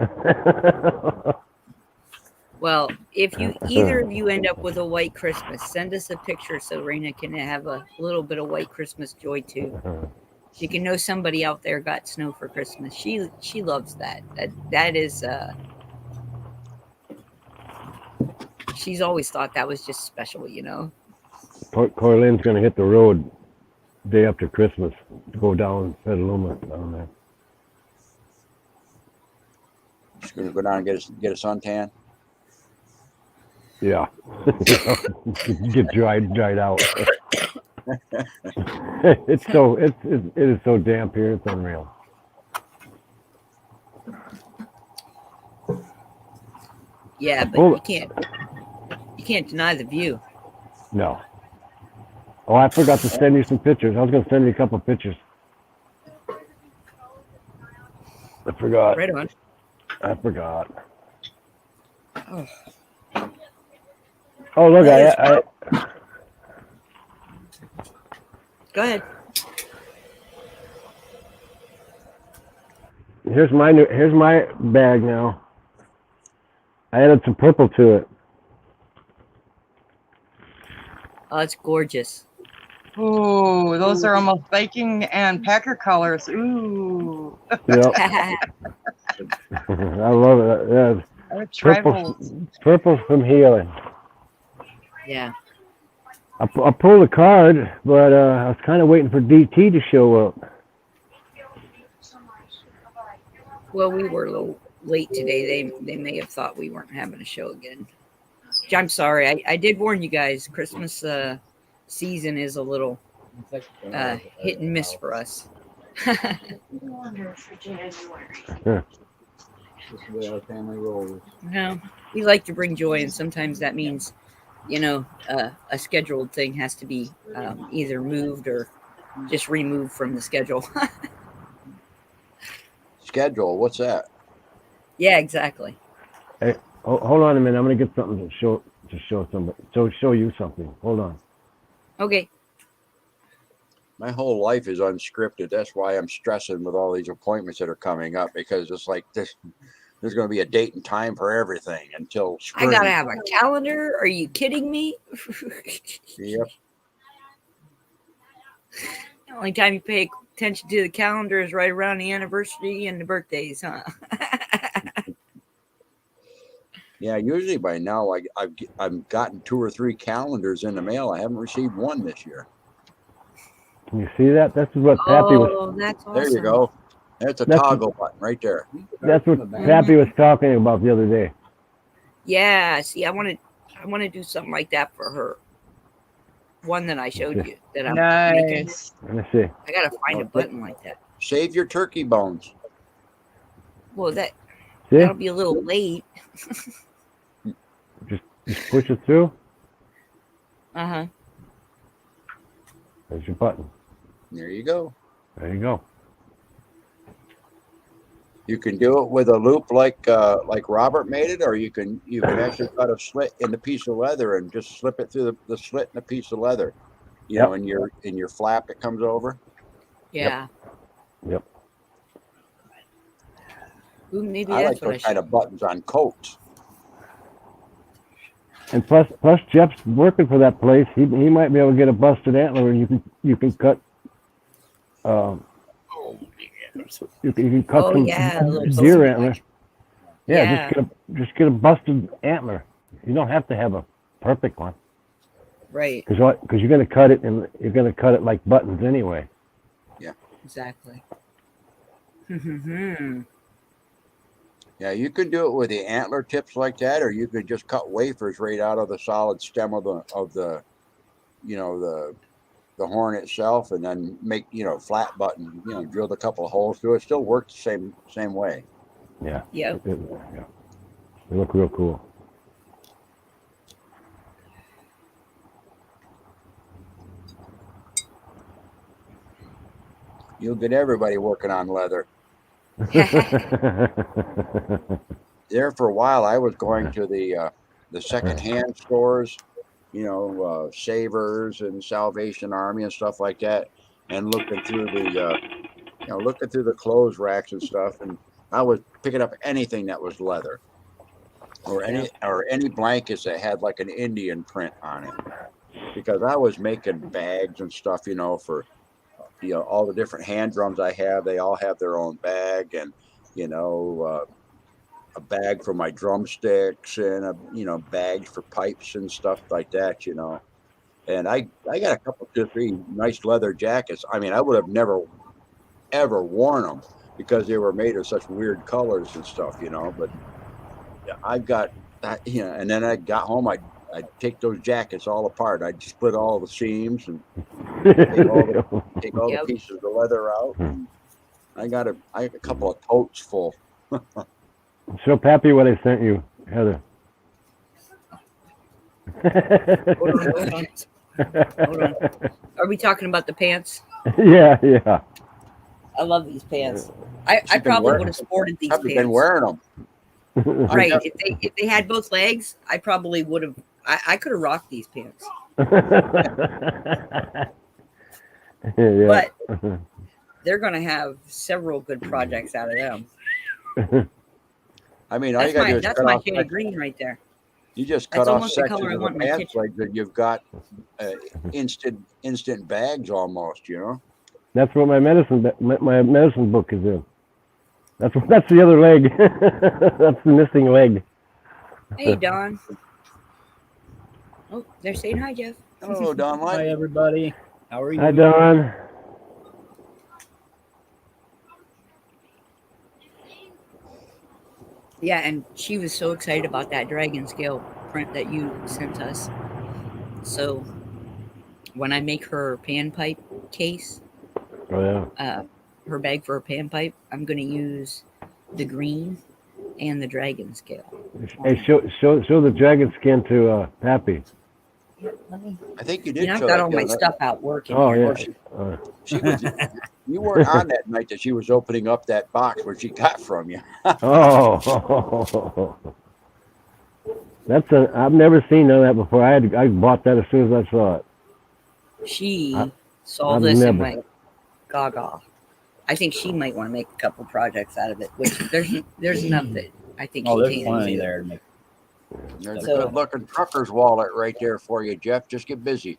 Well, if you either of you end up with a white Christmas, send us a picture so Raina can have a little bit of white Christmas joy too. She can know somebody out there got snow for Christmas. She loves that. That is she's always thought that was just special, you know. Corlene's gonna hit the road day after Christmas to go down Petaluma down there. Just gonna go down and get a suntan. Yeah. Get dried out. It is so damp here, it's unreal. Yeah, but Oh. you can't deny the view. No. Oh, I forgot to send you some pictures. I was gonna send you a couple pictures. I forgot. Right on. I forgot. Oh. Oh, look, I Go ahead. here's my bag now. I added some purple to it. Oh, it's gorgeous. Ooh, those are almost Viking and Packer colors. Ooh. Yep. I love it. Yeah, Tribals. purple from healing. Yeah. I pulled a card, but I was kind of waiting for DT to show up. Well, we were a little late today. They may have thought we weren't having a show again. I'm sorry. I did warn you guys. Christmas season is a little hit and miss for us. Wonder for January. This is the way our family rolls. No, we like to bring joy, and sometimes that means, you know, a scheduled thing has to be either moved or just removed from the schedule. Schedule, what's that? Yeah, exactly. Hey, hold on a minute. I'm gonna get something to show somebody. Show you something. Hold on. Okay. My whole life is unscripted. That's why I'm stressing with all these appointments that are coming up because it's like this. There's going to be a date and time for everything until spring. I gotta have a calendar. Are you kidding me? Yep. The only time you pay attention to the calendar is right around the anniversary and the birthdays, huh? Yeah. Usually by now, I've gotten 2 or 3 calendars in the mail. I haven't received one this year. Can you see that? This is what Pappy was. Oh, that's awesome. There you go. That's a That's- toggle button right there. That's what Pappy was talking about the other day. Yeah, see, I want to do something like that for her. One that I showed you that I'm making. Nice. Let me see. I gotta find a button like that. Save your turkey bones. Well, See? that'll be a little late. Just push it through. Uh-huh. There's your button. There you go. There you go. You can do it with a loop like Robert made it, or you can actually cut a slit in the piece of leather and just slip it through the slit in the piece of leather. You know, in your flap that comes over. Yeah. Yep. Ooh, maybe I that's like what I those kind should. of buttons on coats. And plus Jeff's working for that place. He might be able to get a busted antler, and you can cut. You can cut Oh, some yeah, a little deer bone antler. like- Yeah, Yeah. just get a busted antler. You don't have to have a perfect one, Right. because you're gonna cut it and you're gonna cut it like buttons anyway. Exactly. Hmm. Yeah, you could do it with the antler tips like that, or you could just cut wafers right out of the solid stem of the the horn itself, and then make flat button, drilled a couple of holes through it. Still works the same way. Yeah. Yep. Yeah. They look real cool. You'll get everybody working on leather. There for a while, I was going to the secondhand stores, Savers and Salvation Army and stuff like that, and looking through the clothes racks and stuff, and I was picking up anything that was leather, or any blankets that had like an Indian print on it, because I was making bags and stuff, for all the different hand drums I have. They all have their own bag, and a bag for my drumsticks, and bags for pipes and stuff like that, and I got a couple, 2 or 3 nice leather jackets. I mean, I would have never ever worn them because they were made of such weird colors and stuff, but I got that, and then I got home, I'd take those jackets all apart. I'd split all the seams and take all Yep. the pieces of leather out. And I got a couple of totes full. Show Pappy what I sent you, Heather. Hold on. Hold on. Are we talking about the pants? Yeah, yeah. I love these pants. I She's been probably wearing- would have sported these I've pants. been wearing them. Right. If they had both legs, I probably would have. I could have rocked these pants. Yeah. But they're gonna have several good projects out of them. I mean, all you gotta do is That's cut my off. shade of green right there. You just That's cut off almost the sections color I of the want in my pants kitchen. legs, and you've got instant bags almost. That's what my medicine book is in. That's the other leg. That's the missing leg. Hey, Don. Oh, they're saying hi, Jeff. Hello, Don Hi, Light. everybody. How are you? Hi, Don. Yeah, and she was so excited about that dragon scale print that you sent us. So when I make her panpipe case, Oh yeah. her bag for her panpipe, I'm going to use the green and the dragon scale. Hey, show the dragon skin to Pappy. Let me. I think you did. You know, I've show got that all the my other night. stuff out working. Oh here. yeah. She was. You weren't on that night that she was opening up that box where she got from you. Oh. I've never seen none of that before. I bought that as soon as I saw it. She I- saw I've this and never- went gaga. I think she might want to make a couple projects out of it, which there's enough that I think Oh, she there's can. plenty too. there to make. There's So- a good-looking trucker's wallet right there for you, Jeff. Just get busy.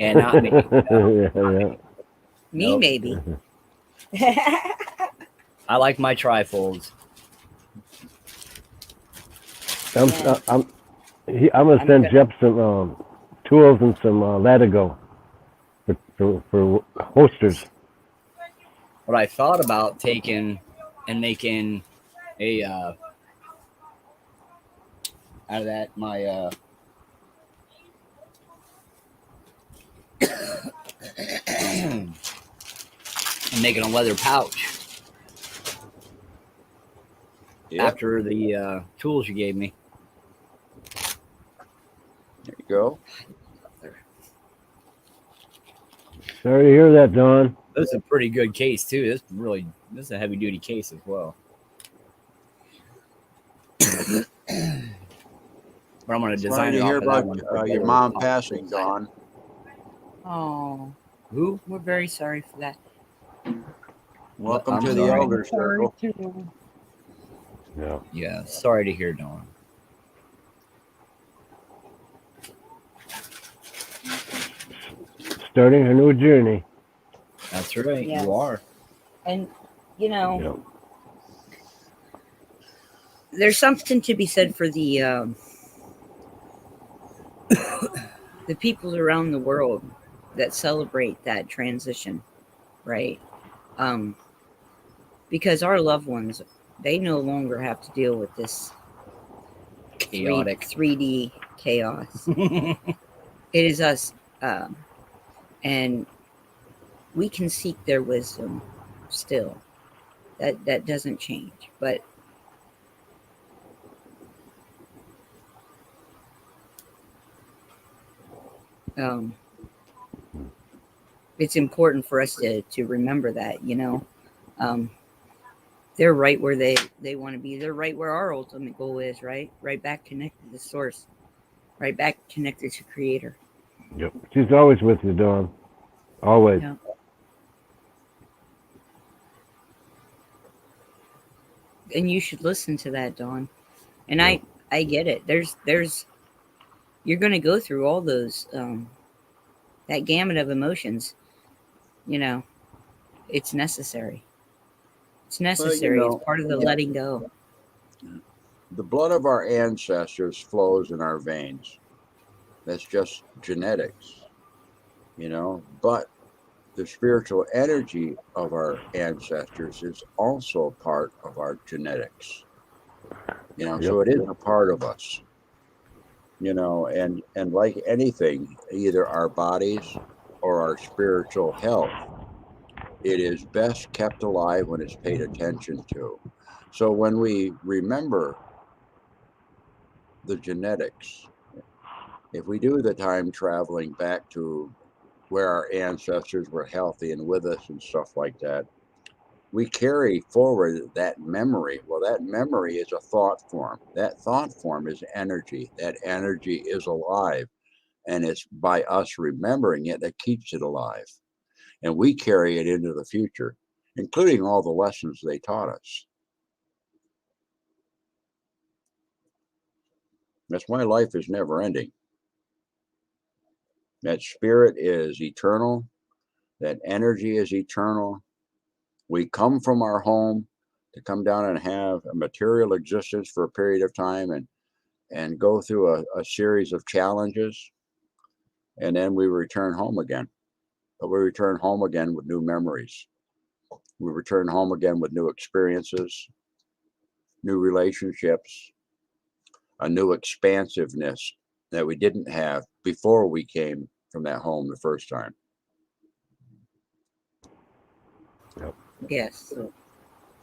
And not me. Yeah. Me, Nope. maybe. I like my trifolds. I'm gonna send Jeff some tools and some Latigo for holsters. What I thought about taking and making a out of that my I'm making a leather pouch Yeah, after the tools you gave me. there you go. Sorry to hear that, Don. This is a pretty good case too. This is a heavy duty case as well. But I'm gonna Sorry design to it hear off of that about one. your mom passing, Don. Oh, Who? we're very sorry for that. Welcome I'm to the sorry. elder circle. Yeah. Yeah, sorry to hear, Dawn. starting a new journey. That's right. Yes. You are. And, you know, You know, there's something to be said for the people around the world that celebrate that transition, right? Because our loved ones, they no longer have to deal with this Chaotic. 3D chaos. It is us, and we can seek their wisdom still. That doesn't change, but it's important for us to remember that, you know, they're right where they want to be. They're right where our ultimate goal is, right back connected to source, right back connected to creator. yep. She's always with you, Dawn. Always. Yeah. And you should listen to that, Dawn. And Yeah. I get it. There's you're going to go through all those that gamut of emotions. You know, it's necessary. It's necessary. know, It's part of the yeah. letting go. The blood of our ancestors flows in our veins. That's just genetics, you know. But the spiritual energy of our ancestors is also part of our genetics, you know. Yep. So it is a part of us, you know. And like anything, either our bodies or our spiritual health, it is best kept alive when it's paid attention to. So when we remember the genetics, if we do the time traveling back to where our ancestors were healthy and with us and stuff like that, we carry forward that memory. Well, that memory is a thought form. That thought form is energy. That energy is alive. And it's by us remembering it that keeps it alive. And we carry it into the future, including all the lessons they taught us. That's why life is never ending. That spirit is eternal. That energy is eternal. We come from our home to come down and have a material existence for a period of time and go through a series of challenges. And then we return home again. But we return home again with new memories. We return home again with new experiences, new relationships, a new expansiveness that we didn't have before we came from that home the first time. Yes.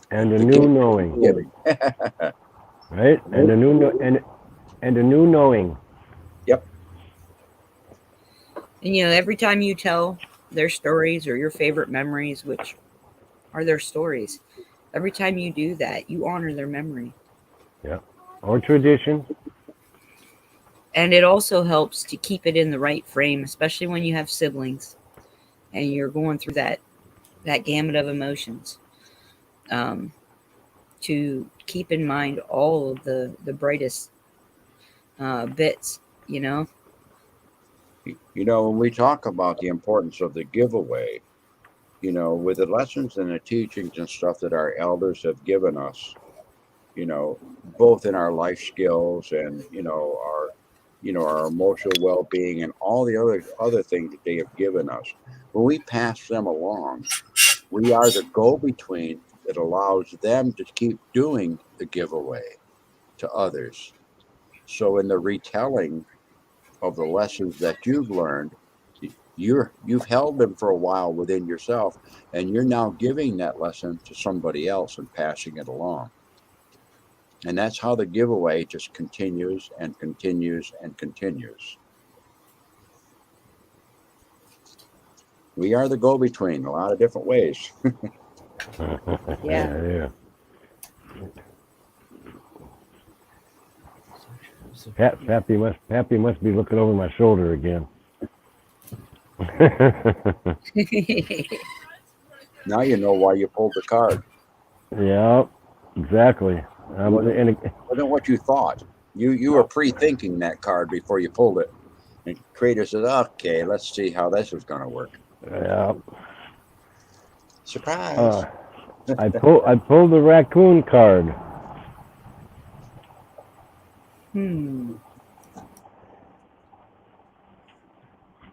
And a new knowing, right? And a new and a new knowing. And you know, every time you tell their stories or your favorite memories, which are their stories, every time you do that, you honor their memory. Or tradition. And it also helps to keep it in the right frame, especially when you have siblings and you're going through that gamut of emotions. To keep in mind all of the brightest bits, you know. You know, when we talk about the importance of the giveaway, you know, with the lessons and the teachings and stuff that our elders have given us, you know, both in our life skills and, you know, our emotional well-being and all the other things that they have given us, when we pass them along, we are the go-between that allows them to keep doing the giveaway to others. So in the retelling of the lessons that you've learned, you've held them for a while within yourself, and you're now giving that lesson to somebody else and passing it along. And that's how the giveaway just continues and continues and continues. We are the go-between in a lot of different ways. Yeah. Pappy must be looking over my shoulder again. Now you know why you pulled the card. Yeah, exactly. It wasn't what you thought. You were pre-thinking that card before you pulled it. And Creator says, okay, let's see how this is going to work. Yeah. Surprise. I pulled the raccoon card.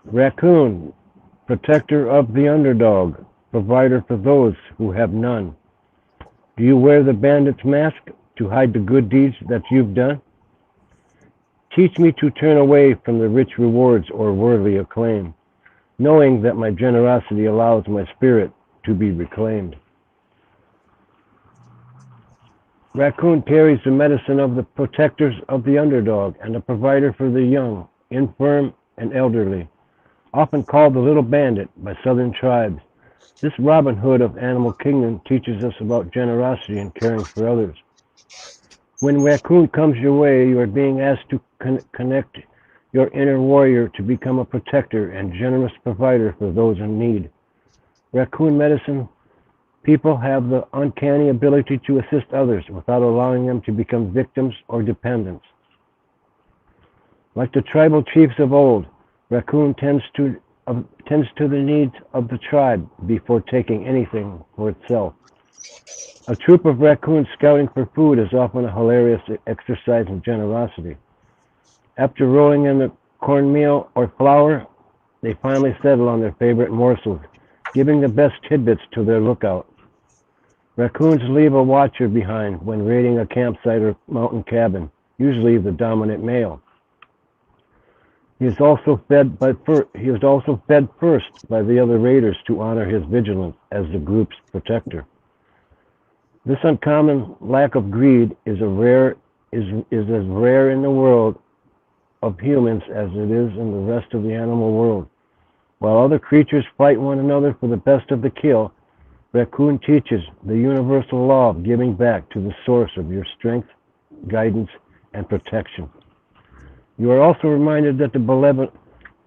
Raccoon, protector of the underdog, provider for those who have none. Do you wear the bandit's mask to hide the good deeds that you've done? Teach me to turn away from the rich rewards or worldly acclaim, knowing that my generosity allows my spirit to be reclaimed. Raccoon carries the medicine of the protectors of the underdog and a provider for the young, infirm, and elderly. Often called the little bandit by southern tribes, this Robin Hood of Animal Kingdom teaches us about generosity and caring for others. When Raccoon comes your way, you are being asked to connect your inner warrior to become a protector and generous provider for those in need. Raccoon medicine people have the uncanny ability to assist others without allowing them to become victims or dependents. Like the tribal chiefs of old, Raccoon tends to the needs of the tribe before taking anything for itself. A troop of raccoons scouting for food is often a hilarious exercise in generosity. After rolling in the cornmeal or flour, they finally settle on their favorite morsels, giving the best tidbits to their lookout. Raccoons leave a watcher behind when raiding a campsite or mountain cabin, usually the dominant male. He is also fed first by the other raiders to honor his vigilance as the group's protector. This uncommon lack of greed is as rare in the world of humans as it is in the rest of the animal world. While other creatures fight one another for the best of the kill, Raccoon teaches the universal law of giving back to the source of your strength, guidance, and protection. You are also reminded that the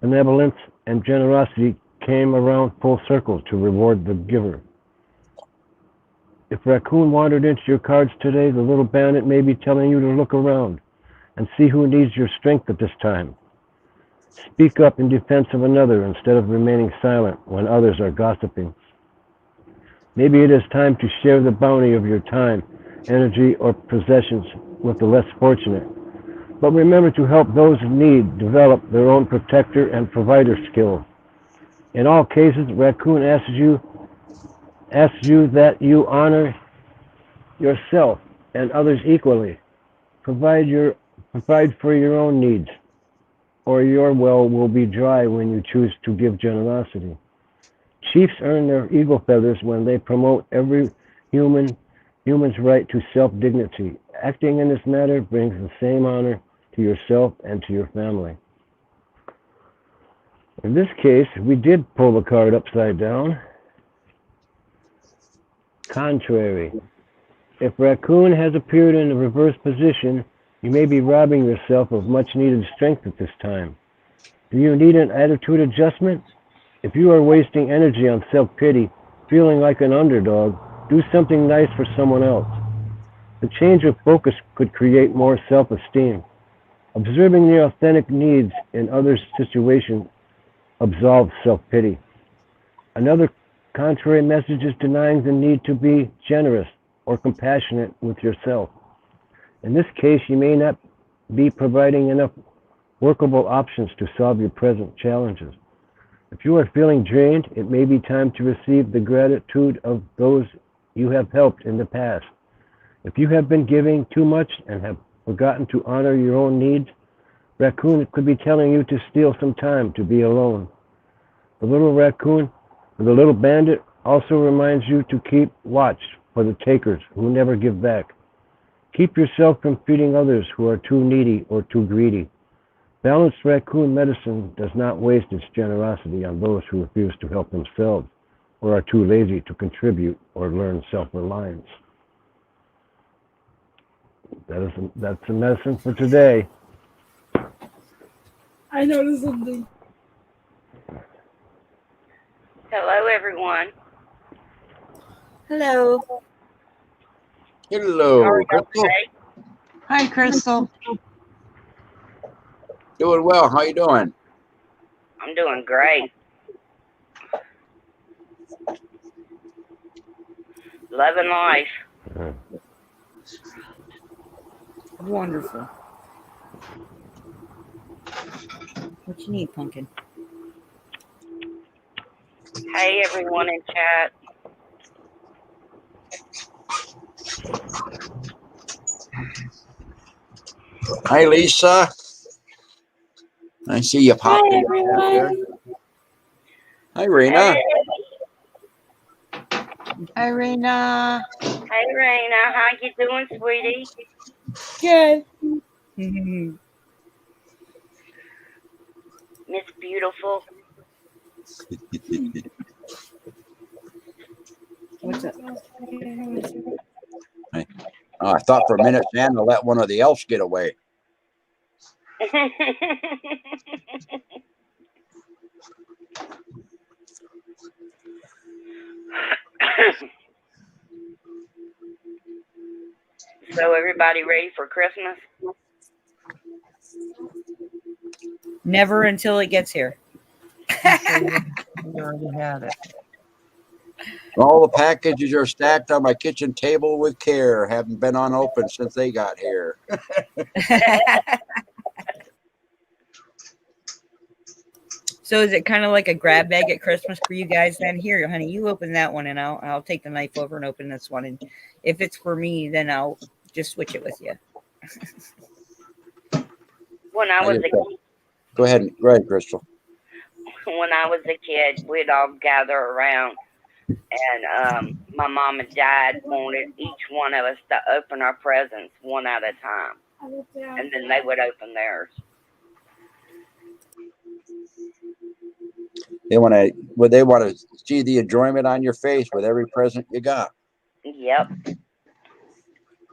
benevolence and generosity came around full circle to reward the giver. If Raccoon wandered into your cards today, the little bandit may be telling you to look around and see who needs your strength at this time. Speak up in defense of another instead of remaining silent when others are gossiping. Maybe it is time to share the bounty of your time, energy, or possessions with the less fortunate. But remember to help those in need develop their own protector and provider skills. In all cases, Raccoon asks you that you honor yourself and others equally. Provide for your own needs, or your well will be dry when you choose to give generosity. Chiefs earn their eagle feathers when they promote every human's right to self-dignity. Acting in this matter brings the same honor to yourself and to your family. In this case, we did pull the card upside down. Contrary. If Raccoon has appeared in a reverse position, you may be robbing yourself of much needed strength at this time. Do you need an attitude adjustment? If you are wasting energy on self-pity, feeling like an underdog, do something nice for someone else. The change of focus could create more self-esteem. Observing the authentic needs in others' situations absolves self-pity. Another contrary message is denying the need to be generous or compassionate with yourself. In this case, you may not be providing enough workable options to solve your present challenges. If you are feeling drained, it may be time to receive the gratitude of those you have helped in the past. If you have been giving too much and have forgotten to honor your own needs, Raccoon could be telling you to steal some time to be alone. The little bandit also reminds you to keep watch for the takers who never give back. Keep yourself from feeding others who are too needy or too greedy. Balanced Raccoon medicine does not waste its generosity on those who refuse to help themselves or are too lazy to contribute or learn self-reliance. That's the medicine for today. I noticed something. Hello, everyone. Hello. Hello, How are y'all Crystal. today? Hi, Crystal. Doing well. How you doing? I'm doing great. Loving life. Wonderful. What you need, Pumpkin? Hey, everyone in chat. Hi, Lisa. I see you popped Hi, in the chat there. everyone. Hi, Rena. Hey, Irina. hey, Raina. How you doing, sweetie? Good. Miss Beautiful. What's up? Oh, I thought for a minute Santa let one of the elves get away. So everybody ready for Christmas? Never until it gets here. We already had it. All the packages are stacked on my kitchen table with care. Haven't been unopened since they got here. So is it kind of like a grab bag at Christmas for you guys then? Here, honey, you open that one and I'll take the knife over and open this one. And if it's for me, then I'll just switch it with you. When I was a Go ahead, Crystal. when I was a kid, we'd all gather around, and my mom and dad wanted each one of us to open our presents one at a time, and then they would open theirs. They want to see the enjoyment on your face with every present you got. Yep.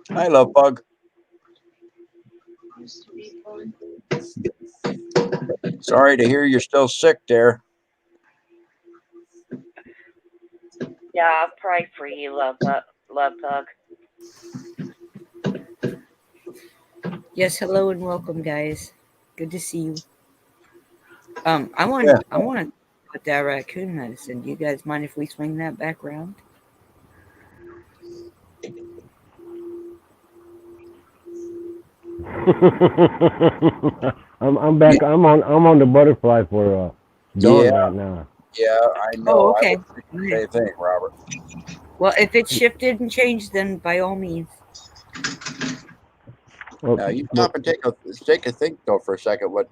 I love Bug. Sorry to hear you're still sick there. Yeah, I'll pray for you, love bug. Yes, hello and welcome, guys. Good to see you. I want to put that raccoon medicine. Do you guys mind if we swing that back around? I'm back. I'm on the butterfly for Dawn right now. Yeah, I know. Oh, okay. I would think the same thing, Robert. Well, if it's shifted and changed, then by all means. Well, You stop and take a think though for a second. What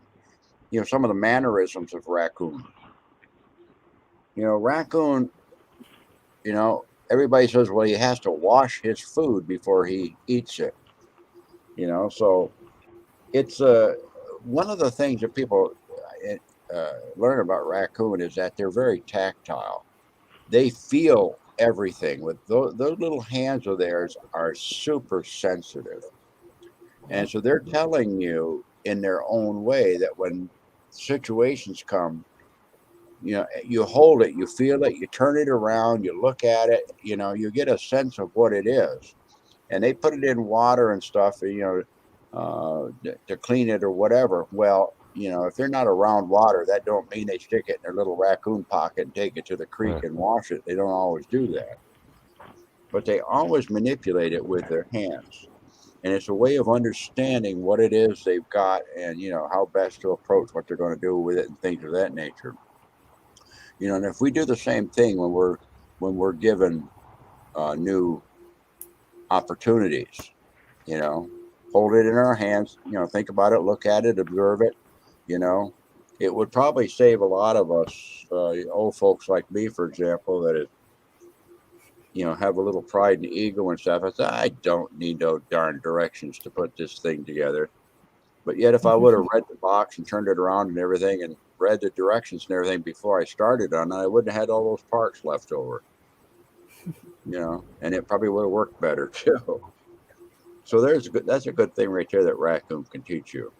some of the mannerisms of raccoon. Raccoon. Everybody says, well, he has to wash his food before he eats it. So it's one of the things that people learn about raccoon is that they're very tactile. They feel everything. With those little hands of theirs are super sensitive, and so they're telling you in their own way that when situations come, you hold it, you feel it, you turn it around, you look at it, you get a sense of what it is, and they put it in water and stuff, to clean it or whatever. Well, if they're not around water, that don't mean they stick it in their little raccoon pocket and take it to the creek and wash it. They don't always do that, but they always manipulate it with their hands. And it's a way of understanding what it is they've got and, how best to approach what they're going to do with it and things of that nature. And if we do the same thing when we're given new opportunities, hold it in our hands, think about it, look at it, observe it, it would probably save a lot of us, old folks like me, for example, that is, have a little pride and ego and stuff. I don't need no darn directions to put this thing together. But yet, if I would have read the box and turned it around and everything and read the directions and everything before I started on it, I wouldn't have had all those parts left over. And it probably would have worked better too. So that's a good thing right there that raccoon can teach you.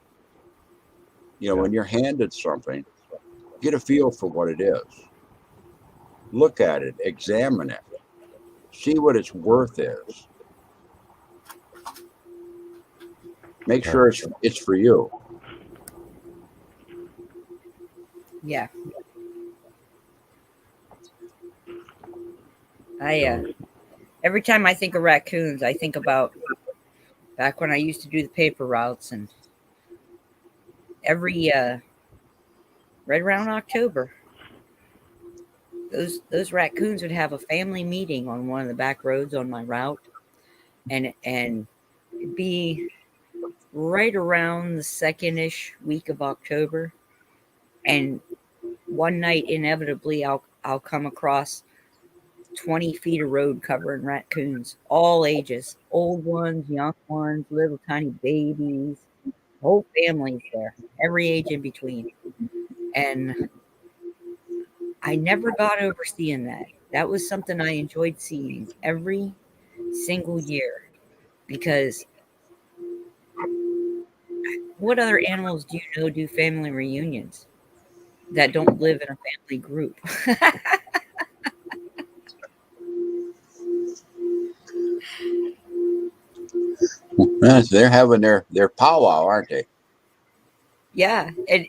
When you're handed something, get a feel for what it is. Look at it, examine it, see what its worth is. Make sure it's for you. Yeah. I every time I think of raccoons, I think about back when I used to do the paper routes, and every right around October, those raccoons would have a family meeting on one of the back roads on my route, and it'd be right around the second-ish week of October, and one night inevitably I'll come across 20 feet of road covering raccoons, all ages, old ones, young ones, little tiny babies, whole families there, every age in between. And I never got over seeing that. That was something I enjoyed seeing every single year, because what other animals do you know do family reunions that don't live in a family group? Yes, they're having their powwow, aren't they? Yeah, and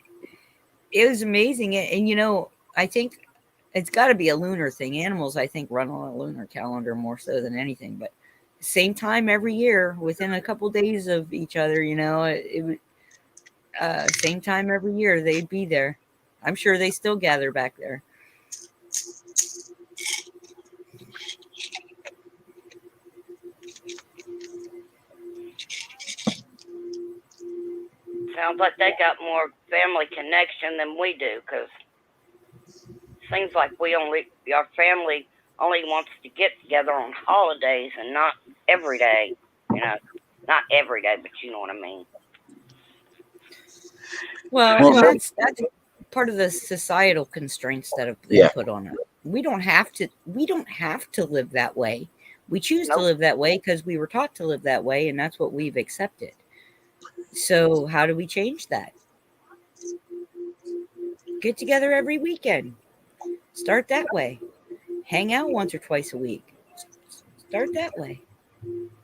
it was amazing. And you know, I think it's got to be a lunar thing. Animals, I think, run on a lunar calendar more so than anything. But same time every year, within a couple days of each other, you know, it would same time every year they'd be there. I'm sure they still gather back there. Sounds like they got more family connection than we do, because seems like our family only wants to get together on holidays and not every day. You know, not every day, but you know what I mean. Well, Well, and that's part of the societal constraints that have been Yeah. put on us. We don't have to live that way. We choose to Nope. live that way because we were taught to live that way, and that's what we've accepted. So how do we change that? Get together every weekend. Start that way. Hang out once or twice a week. Start that way.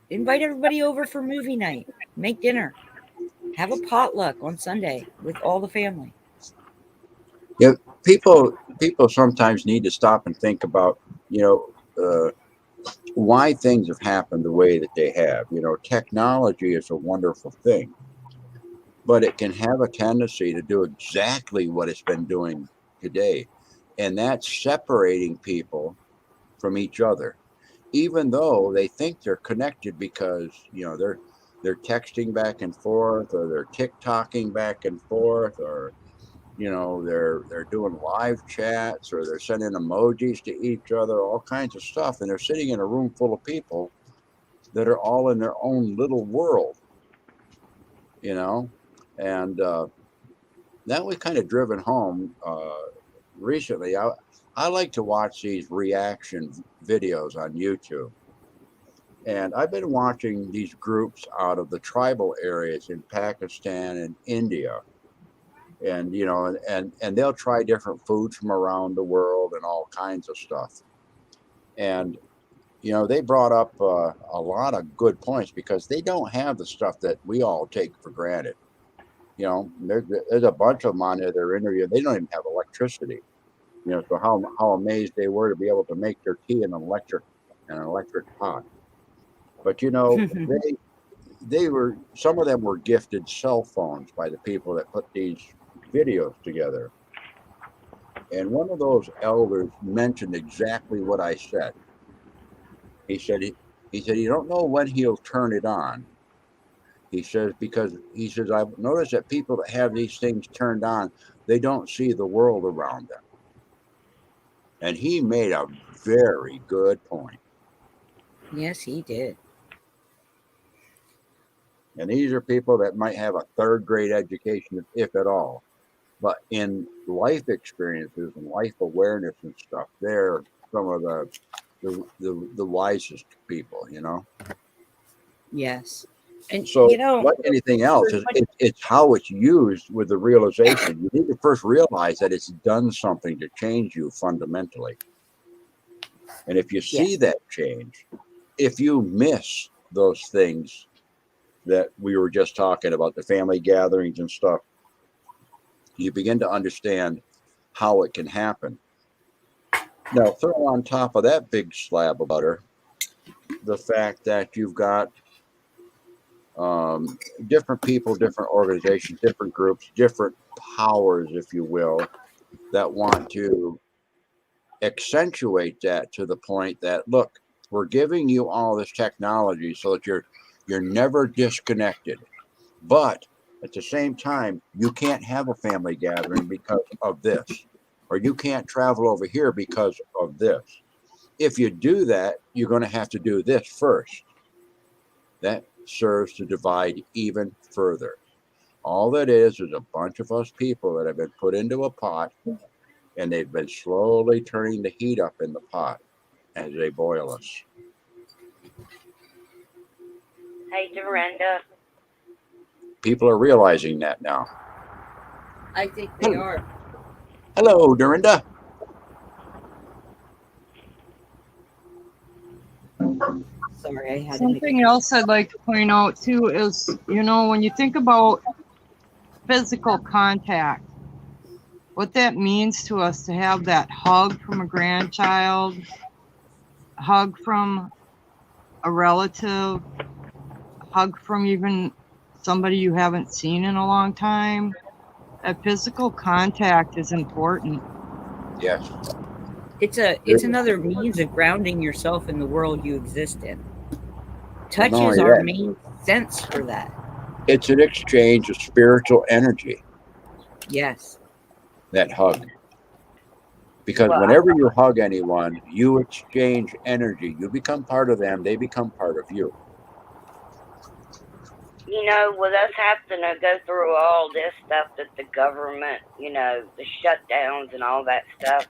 Invite everybody over for movie night. Make dinner. Have a potluck on Sunday with all the family. Yeah, people sometimes need to stop and think about, why things have happened the way that they have. Technology is a wonderful thing, but it can have a tendency to do exactly what it's been doing today, and that's separating people from each other, even though they think they're connected because they're texting back and forth, or they're TikToking back and forth, or they're doing live chats, or they're sending emojis to each other, all kinds of stuff, and they're sitting in a room full of people that are all in their own little world, and that was kind of driven home recently. I like to watch these reaction videos on YouTube, and I've been watching these groups out of the tribal areas in Pakistan and India, and and they'll try different foods from around the world and all kinds of stuff. And they brought up a lot of good points, because they don't have the stuff that we all take for granted. There's a bunch of them on there that are interviewed. They don't even have electricity. So how amazed they were to be able to make their tea in an electric pot. But they were, some of them were gifted cell phones by the people that put these videos together. And one of those elders mentioned exactly what I said. He said you don't know when he'll turn it on. He says, because he says, I've noticed that people that have these things turned on, they don't see the world around them. And he made a very good point. Yes, he did. And these are people that might have a third grade education, if at all. But in life experiences and life awareness and stuff, they're some of the wisest people, Yes. And So, like anything else, it's how it's used with the realization. You need to first realize that it's done something to change you fundamentally. And if you see that change, if you miss those things that we were just talking about, the family gatherings and stuff, you begin to understand how it can happen. Now, throw on top of that big slab of butter the fact that you've got different people, different organizations, different groups, different powers, if you will, that want to accentuate that to the point that, look, we're giving you all this technology so that you're never disconnected. But at the same time, you can't have a family gathering because of this, or you can't travel over here because of this. If you do that, you're going to have to do this first. That serves to divide even further. All that is a bunch of us people that have been put into a pot, and they've been slowly turning the heat up in the pot as they boil us. Hey, Dorinda. People are realizing that now. I think they are. Hello, Dorinda. Sorry, I had to make Something else I'd like to point out too is, when you think about physical contact, what that means to us to have that hug from a grandchild, hug from a relative, hug from even somebody you haven't seen in a long time. That physical contact is important. Yes. It's another means of grounding yourself in the world you exist in. Touch not is only our that, main sense for that. It's an exchange of spiritual energy, Yes. that hug. Because Well, whenever you hug anyone, you exchange energy. You become part of them, they become part of you. with us having to go through all this stuff that the government, the shutdowns and all that stuff,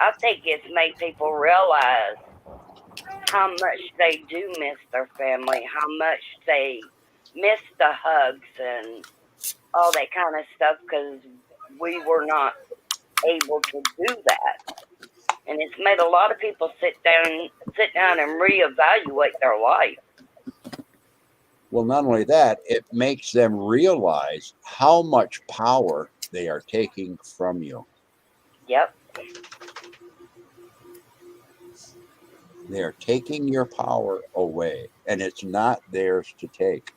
I think it's made people realize how much they do miss their family, how much they miss the hugs and all that kind of stuff because we were not able to do that. And it's made a lot of people sit down and reevaluate their life. Well, not only that, it makes them realize how much power they are taking from you. Yep. They are taking your power away, and it's not theirs to take.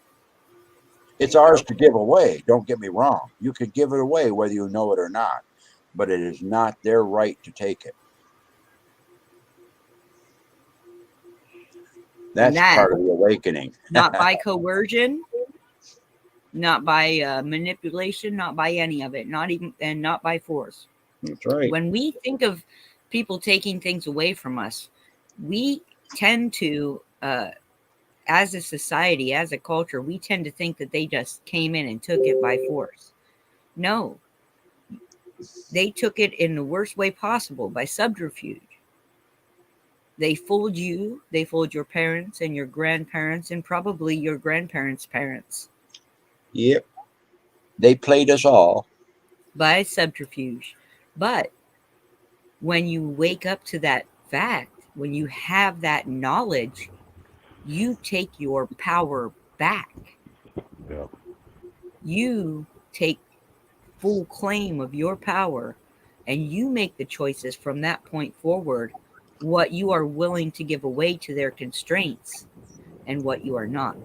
It's ours to give away. Don't get me wrong. You could give it away whether you know it or not, but it is not their right to take it. That's that- part of the awakening. Not by coercion, not by manipulation, not by any of it, not by force. That's right. When we think of people taking things away from us, we tend to, as a society, as a culture, we tend to think that they just came in and took it by force. No, they took it in the worst way possible, by subterfuge. They fooled you, they fooled your parents and your grandparents and probably your grandparents' parents. Yep. They played us all. By subterfuge. But when you wake up to that fact, when you have that knowledge, you take your power back. Yeah. You take full claim of your power and you make the choices from that point forward, what you are willing to give away to their constraints and what you are not.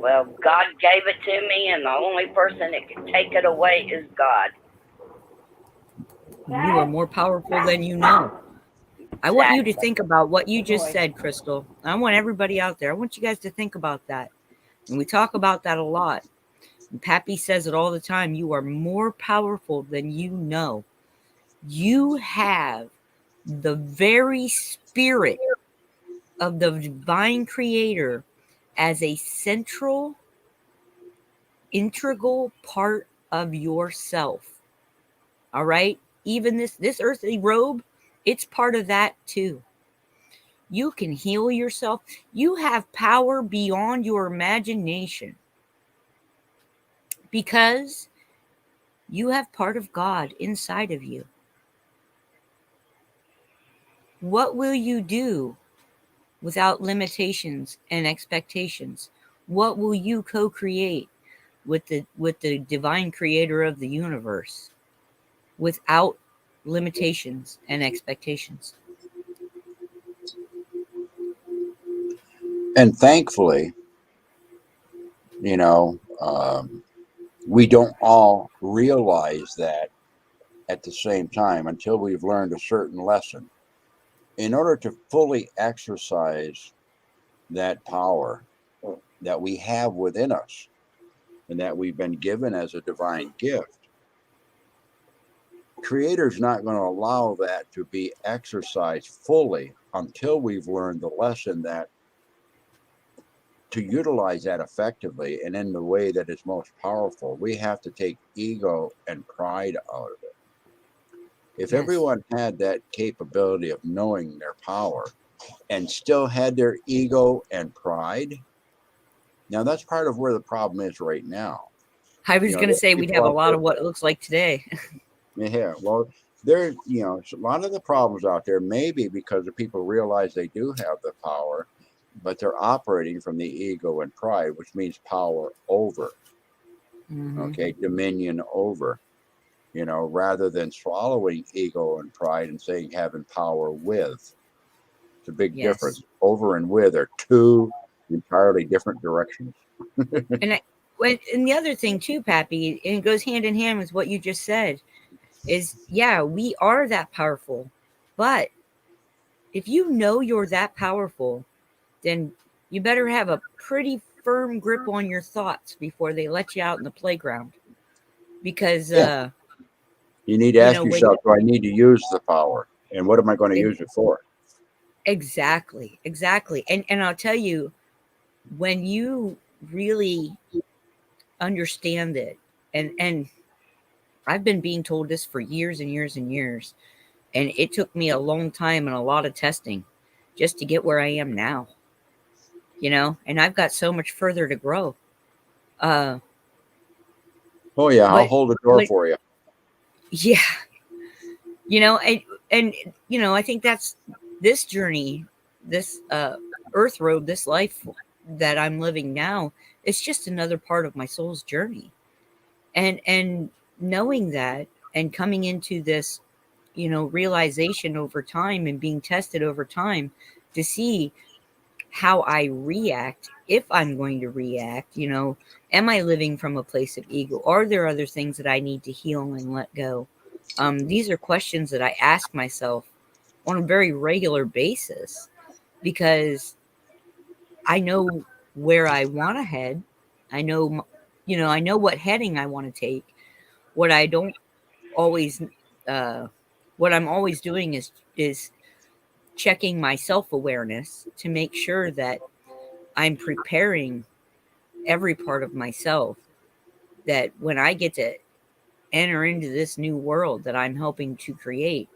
Well, God gave it to me, and the only person that can take it away is God. You are more powerful than you know. I want you to think about what you just said, Crystal. I want everybody out there, I want you guys to think about that. And we talk about that a lot. And Pappy says it all the time. You are more powerful than you know. You have the very spirit of the divine creator as a central, integral part of yourself. All right? Even this earthly robe, it's part of that too. You can heal yourself. You have power beyond your imagination because you have part of God inside of you. What will you do without limitations and expectations? What will you co-create with the divine creator of the universe without limitations and expectations. And thankfully, we don't all realize that at the same time until we've learned a certain lesson. In order to fully exercise that power that we have within us and that we've been given as a divine gift, Creator's not going to allow that to be exercised fully until we've learned the lesson that to utilize that effectively and in the way that is most powerful, we have to take ego and pride out of it. If Yes. everyone had that capability of knowing their power and still had their ego and pride, now that's part of where the problem is right now. I was going to say we'd have a lot of what it looks like today. Yeah, well, there's, a lot of the problems out there may be because the people realize they do have the power, but they're operating from the ego and pride, which means power over, okay, dominion over, rather than swallowing ego and pride and saying having power with. It's a big difference. Over and with are two entirely different directions. And the other thing too, Pappy, and it goes hand in hand with what you just said, is we are that powerful, but if you know you're that powerful, then you better have a pretty firm grip on your thoughts before they let you out in the playground, because you need to ask yourself, do I need to use the power, and what am I going to use it for? Exactly. And I'll tell you, when you really understand it, and I've been being told this for years and years and years, and it took me a long time and a lot of testing just to get where I am now, and I've got so much further to grow. Oh yeah, I'll hold the door for you. Yeah. I think that's this journey, this earth road, this life that I'm living now, it's just another part of my soul's journey. And knowing that and coming into this, realization over time and being tested over time to see how I react, if I'm going to react, am I living from a place of ego? Are there other things that I need to heal and let go? These are questions that I ask myself on a very regular basis, because I know where I want to head. I know what heading I want to take. What I don't always, what I'm always doing is checking my self-awareness to make sure that I'm preparing every part of myself, that when I get to enter into this new world that I'm helping to create,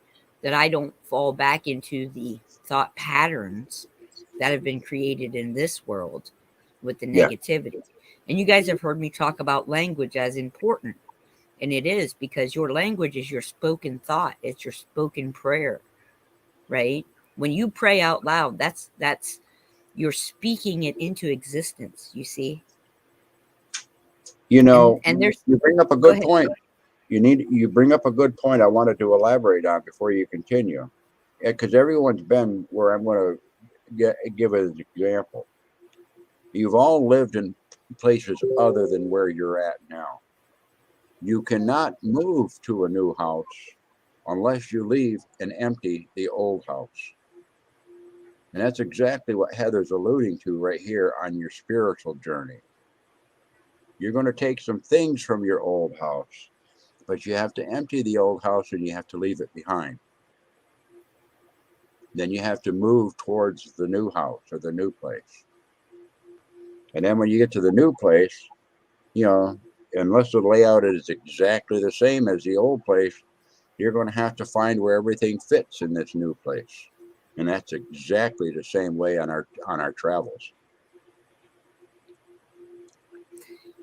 that I don't fall back into the thought patterns that have been created in this world with the negativity. And you guys have heard me talk about language as important. And it is, because your language is your spoken thought. It's your spoken prayer, right? When you pray out loud, that's you're speaking it into existence, you see? And there's, you bring up a good point. You bring up a good point I wanted to elaborate on before you continue. Because everyone's been where I'm going to give an example. You've all lived in places other than where you're at now. You cannot move to a new house unless you leave and empty the old house. And that's exactly what Heather's alluding to right here on your spiritual journey. You're going to take some things from your old house, but you have to empty the old house and you have to leave it behind. Then you have to move towards the new house or the new place. And then when you get to the new place, unless the layout is exactly the same as the old place, you're going to have to find where everything fits in this new place. And that's exactly the same way on our travels.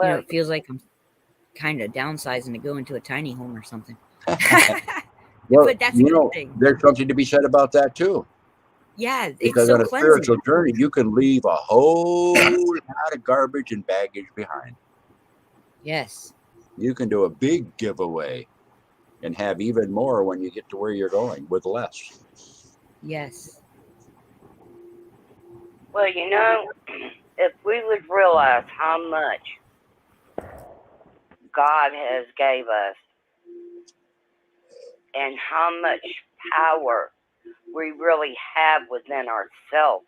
it feels like I'm kind of downsizing to go into a tiny home or something. Well, but that's a good thing. There's something to be said about that too. Yeah, because it's so on a cleansing. spiritual journey, you can leave a whole lot of garbage and baggage behind. Yes. You can do a big giveaway and have even more when you get to where you're going with less. Yes. Well, you know, if we would realize how much God has gave us and how much power we really have within ourselves,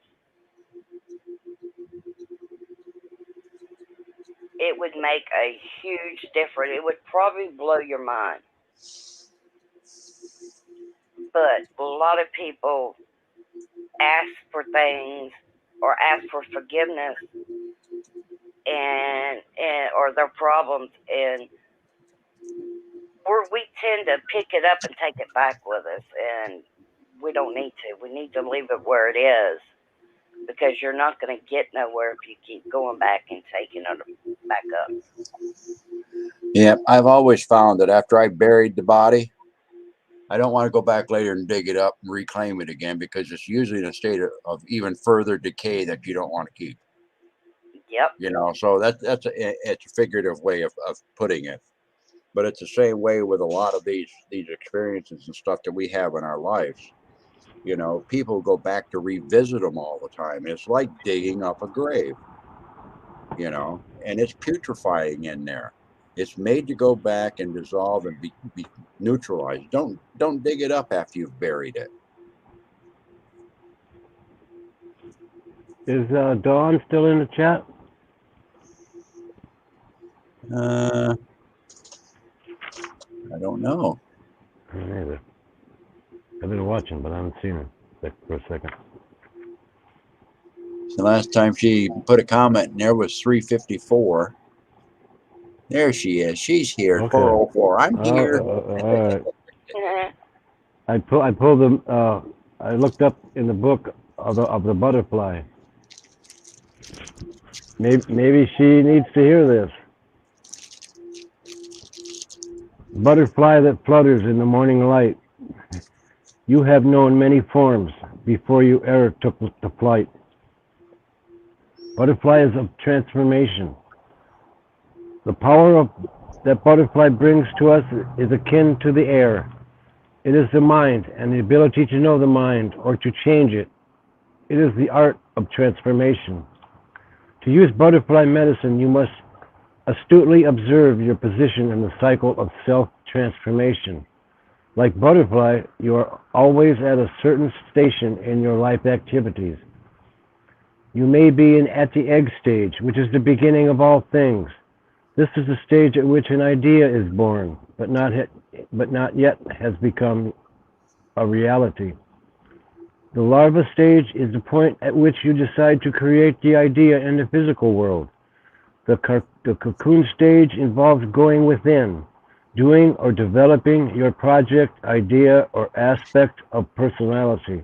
it would make a huge difference. It would probably blow your mind. But a lot of people ask for things or ask for forgiveness and or their problems, and we tend to pick it up and take it back with us, and we don't need to. We need to leave it where it is, because you're not going to get nowhere if you keep going back and taking it back up. Yeah, I've always found that after I buried the body, I don't want to go back later and dig it up and reclaim it again, because it's usually in a state of even further decay that you don't want to keep. Yep. You know, so it's a figurative way of putting it. But it's the same way with a lot of these experiences and stuff that we have in our lives. You know, people go back to revisit them all the time. It's like digging up a grave, you know, and it's putrefying in there. It's made to go back and dissolve and be neutralized. Don't dig it up after you've buried it. Is Dawn still in the chat? I don't know. Me neither. I've been watching, but I haven't seen her for a second. The last time she put a comment in there was 354. There she is. She's here. Okay. 404. I'm here. All right. I pulled them. I looked up in the book of the butterfly. Maybe she needs to hear this. Butterfly that flutters in the morning light. You have known many forms before you ever took to flight. Butterfly is of transformation. The power that butterfly brings to us is akin to the air. It is the mind and the ability to know the mind or to change it. It is the art of transformation. To use butterfly medicine, you must astutely observe your position in the cycle of self-transformation. Like butterfly, you are always at a certain station in your life activities. You may be at the egg stage, which is the beginning of all things. This is the stage at which an idea is born, but not yet has become a reality. The larva stage is the point at which you decide to create the idea in the physical world. The cocoon stage involves going within, doing or developing your project, idea, or aspect of personality.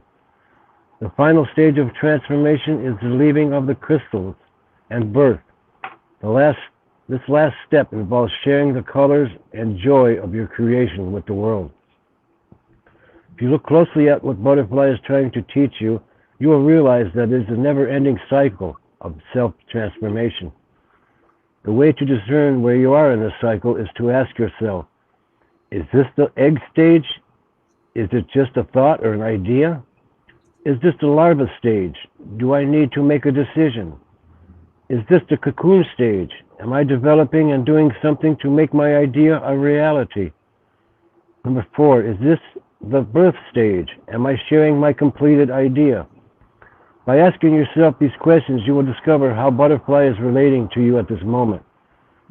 The final stage of transformation is the leaving of the crystals and birth. This last step involves sharing the colors and joy of your creation with the world. If you look closely at what butterfly is trying to teach you, you will realize that it is a never-ending cycle of self-transformation. The way to discern where you are in this cycle is to ask yourself, is this the egg stage? Is it just a thought or an idea? Is this the larva stage? Do I need to make a decision? Is this the cocoon stage? Am I developing and doing something to make my idea a reality? Number 4, is this the birth stage? Am I sharing my completed idea? By asking yourself these questions, you will discover how butterfly is relating to you at this moment.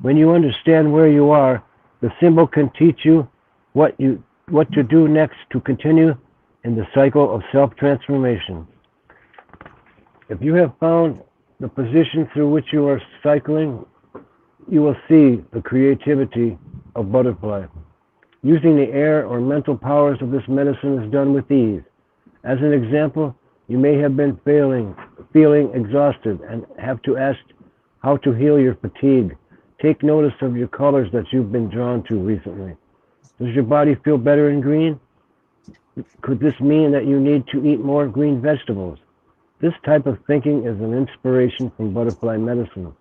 When you understand where you are, the symbol can teach you what to do next to continue in the cycle of self-transformation. If you have found the position through which you are cycling, you will see the creativity of butterfly. Using the air or mental powers of this medicine is done with ease. As an example, you may have been feeling exhausted and have to ask how to heal your fatigue. Take notice of your colors that you've been drawn to recently. Does your body feel better in green? Could this mean that you need to eat more green vegetables? This type of thinking is an inspiration from butterfly medicine.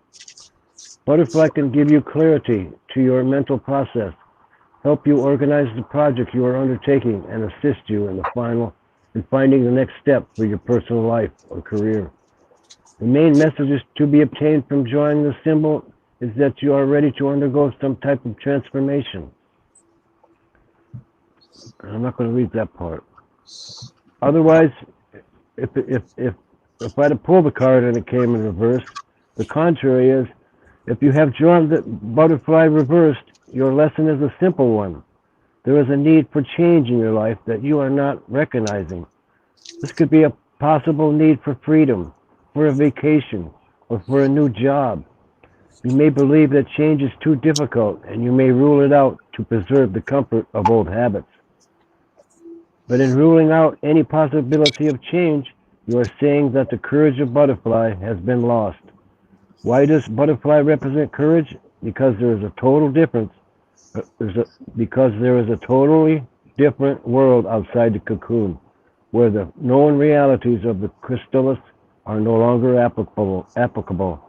Butterfly can give you clarity to your mental process, help you organize the project you are undertaking, and assist you in finding the next step for your personal life or career. The main messages to be obtained from drawing the symbol is that you are ready to undergo some type of transformation. I'm not going to read that part. Otherwise, if I'd have pulled the card and it came in reverse, the contrary is, if you have drawn the butterfly reversed, your lesson is a simple one. There is a need for change in your life that you are not recognizing. This could be a possible need for freedom, for a vacation, or for a new job. You may believe that change is too difficult, and you may rule it out to preserve the comfort of old habits. But in ruling out any possibility of change, you are saying that the courage of butterfly has been lost. Why does butterfly represent courage? Because there is a total difference. Because there is a totally different world outside the cocoon, where the known realities of the chrysalis are no longer applicable.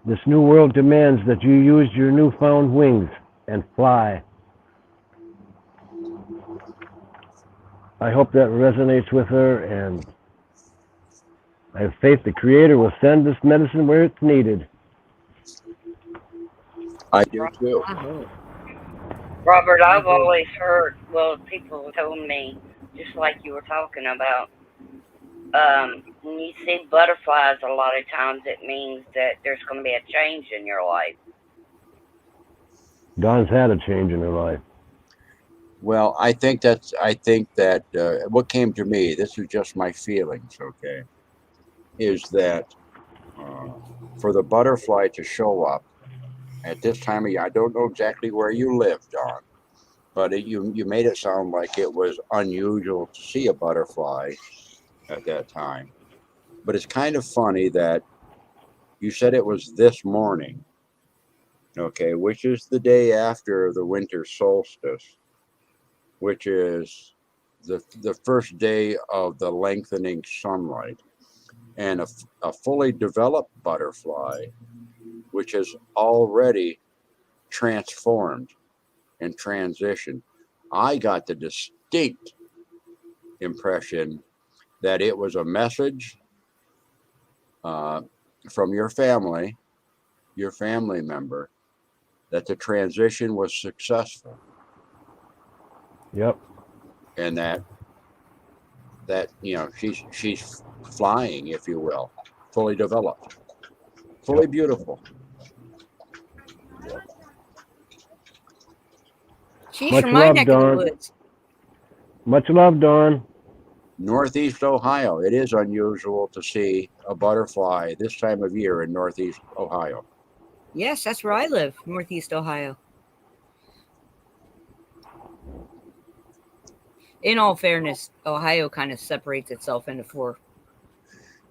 This new world demands that you use your newfound wings and fly. I hope that resonates with her, and I have faith the Creator will send this medicine where it's needed. I do too. I hope. Robert, I've always heard, well, people told me, just like you were talking about, when you see butterflies, a lot of times it means that there's going to be a change in your life. Dawn's had a change in her life. Well, I think that what came to me, this is just my feelings, okay, is that for the butterfly to show up at this time of year, I don't know exactly where you live, Dawn, but you made it sound like it was unusual to see a butterfly at that time. But it's kind of funny that you said it was this morning, okay, which is the day after the winter solstice, which is the first day of the lengthening sunlight. And a fully developed butterfly, which has already transformed and transitioned. I got the distinct impression that it was a message from your family member, that the transition was successful. Yep. And that she's flying, if you will, fully developed, fully beautiful. She's Much from my love, neck of the Dawn. woods. Much love, Dawn. Northeast Ohio. It is unusual to see a butterfly this time of year in Northeast Ohio. Yes, that's where I live, Northeast Ohio. In all fairness, Ohio kind of separates itself into four.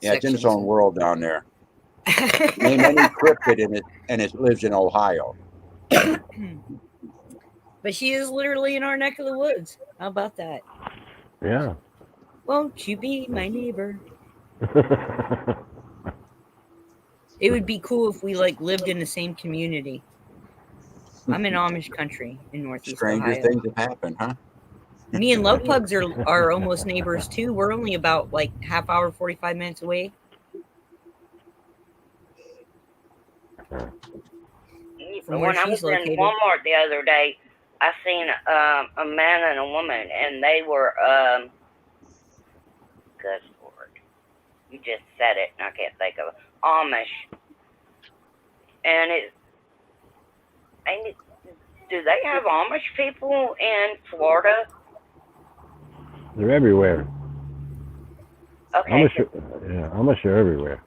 Yeah, it's in its own world down there. Name any cryptid in it, and it lives in Ohio. But she is literally in our neck of the woods. How about that? Yeah. Won't you be my neighbor? It would be cool if we lived in the same community. I'm in Amish country in Northeast Stranger Ohio. things have happened, huh? Me and Love Pugs are almost neighbors too. We're only about half hour, 45 minutes away. From where When I was she's located. in Walmart the other day, I seen a man and a woman, and they were good Lord, you just said it, and I can't think of it. Amish, and do they have Amish people in Florida? They're everywhere. Okay, Amish are everywhere.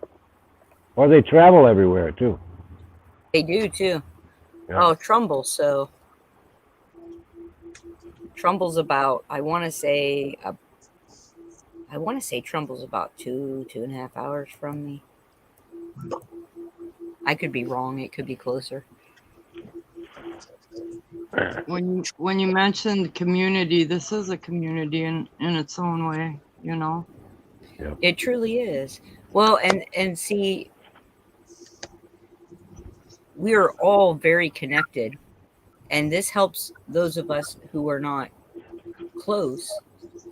Or they travel everywhere too. They do too. Yeah. Oh, Trumbull. So Trumbull's about, I want to say Trumbull's about 2.5 hours from me. I could be wrong. It could be closer. When you mentioned community, this is a community in its own way, you know. It truly is. Well, and see, we are all very connected, and this helps those of us who are not close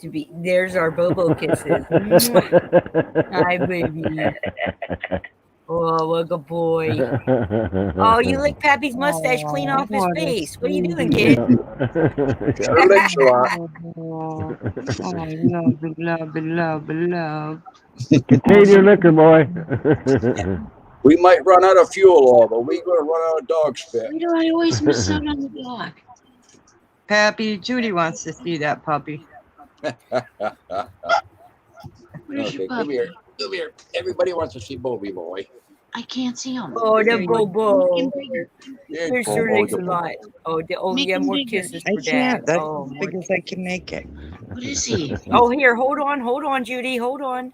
to be. There's our Bobo kisses. Mwah. Hi, baby. Oh, what a boy. Oh, you lick Pappy's mustache clean off his what a face. What are you doing, sweetie. kid? Sure licks a lot. Oh, love. Contain your liquor, boy. We might run out of fuel, although we're going to run out of dog spit. Why do I always miss out on the dog? Pappy, Judy wants to see that puppy. Where's Okay, your come puppy? here. Come here. Everybody wants to see Bobby boy. I can't see him. Oh, the Make Bobo. him bigger. There's There's sure Bobo licks a the lot. Oh, Make yeah, him more bigger. kisses I for Dad. can't. That's Oh, as more big as I can make it. What is he? Oh, here, hold on, Judy, hold on.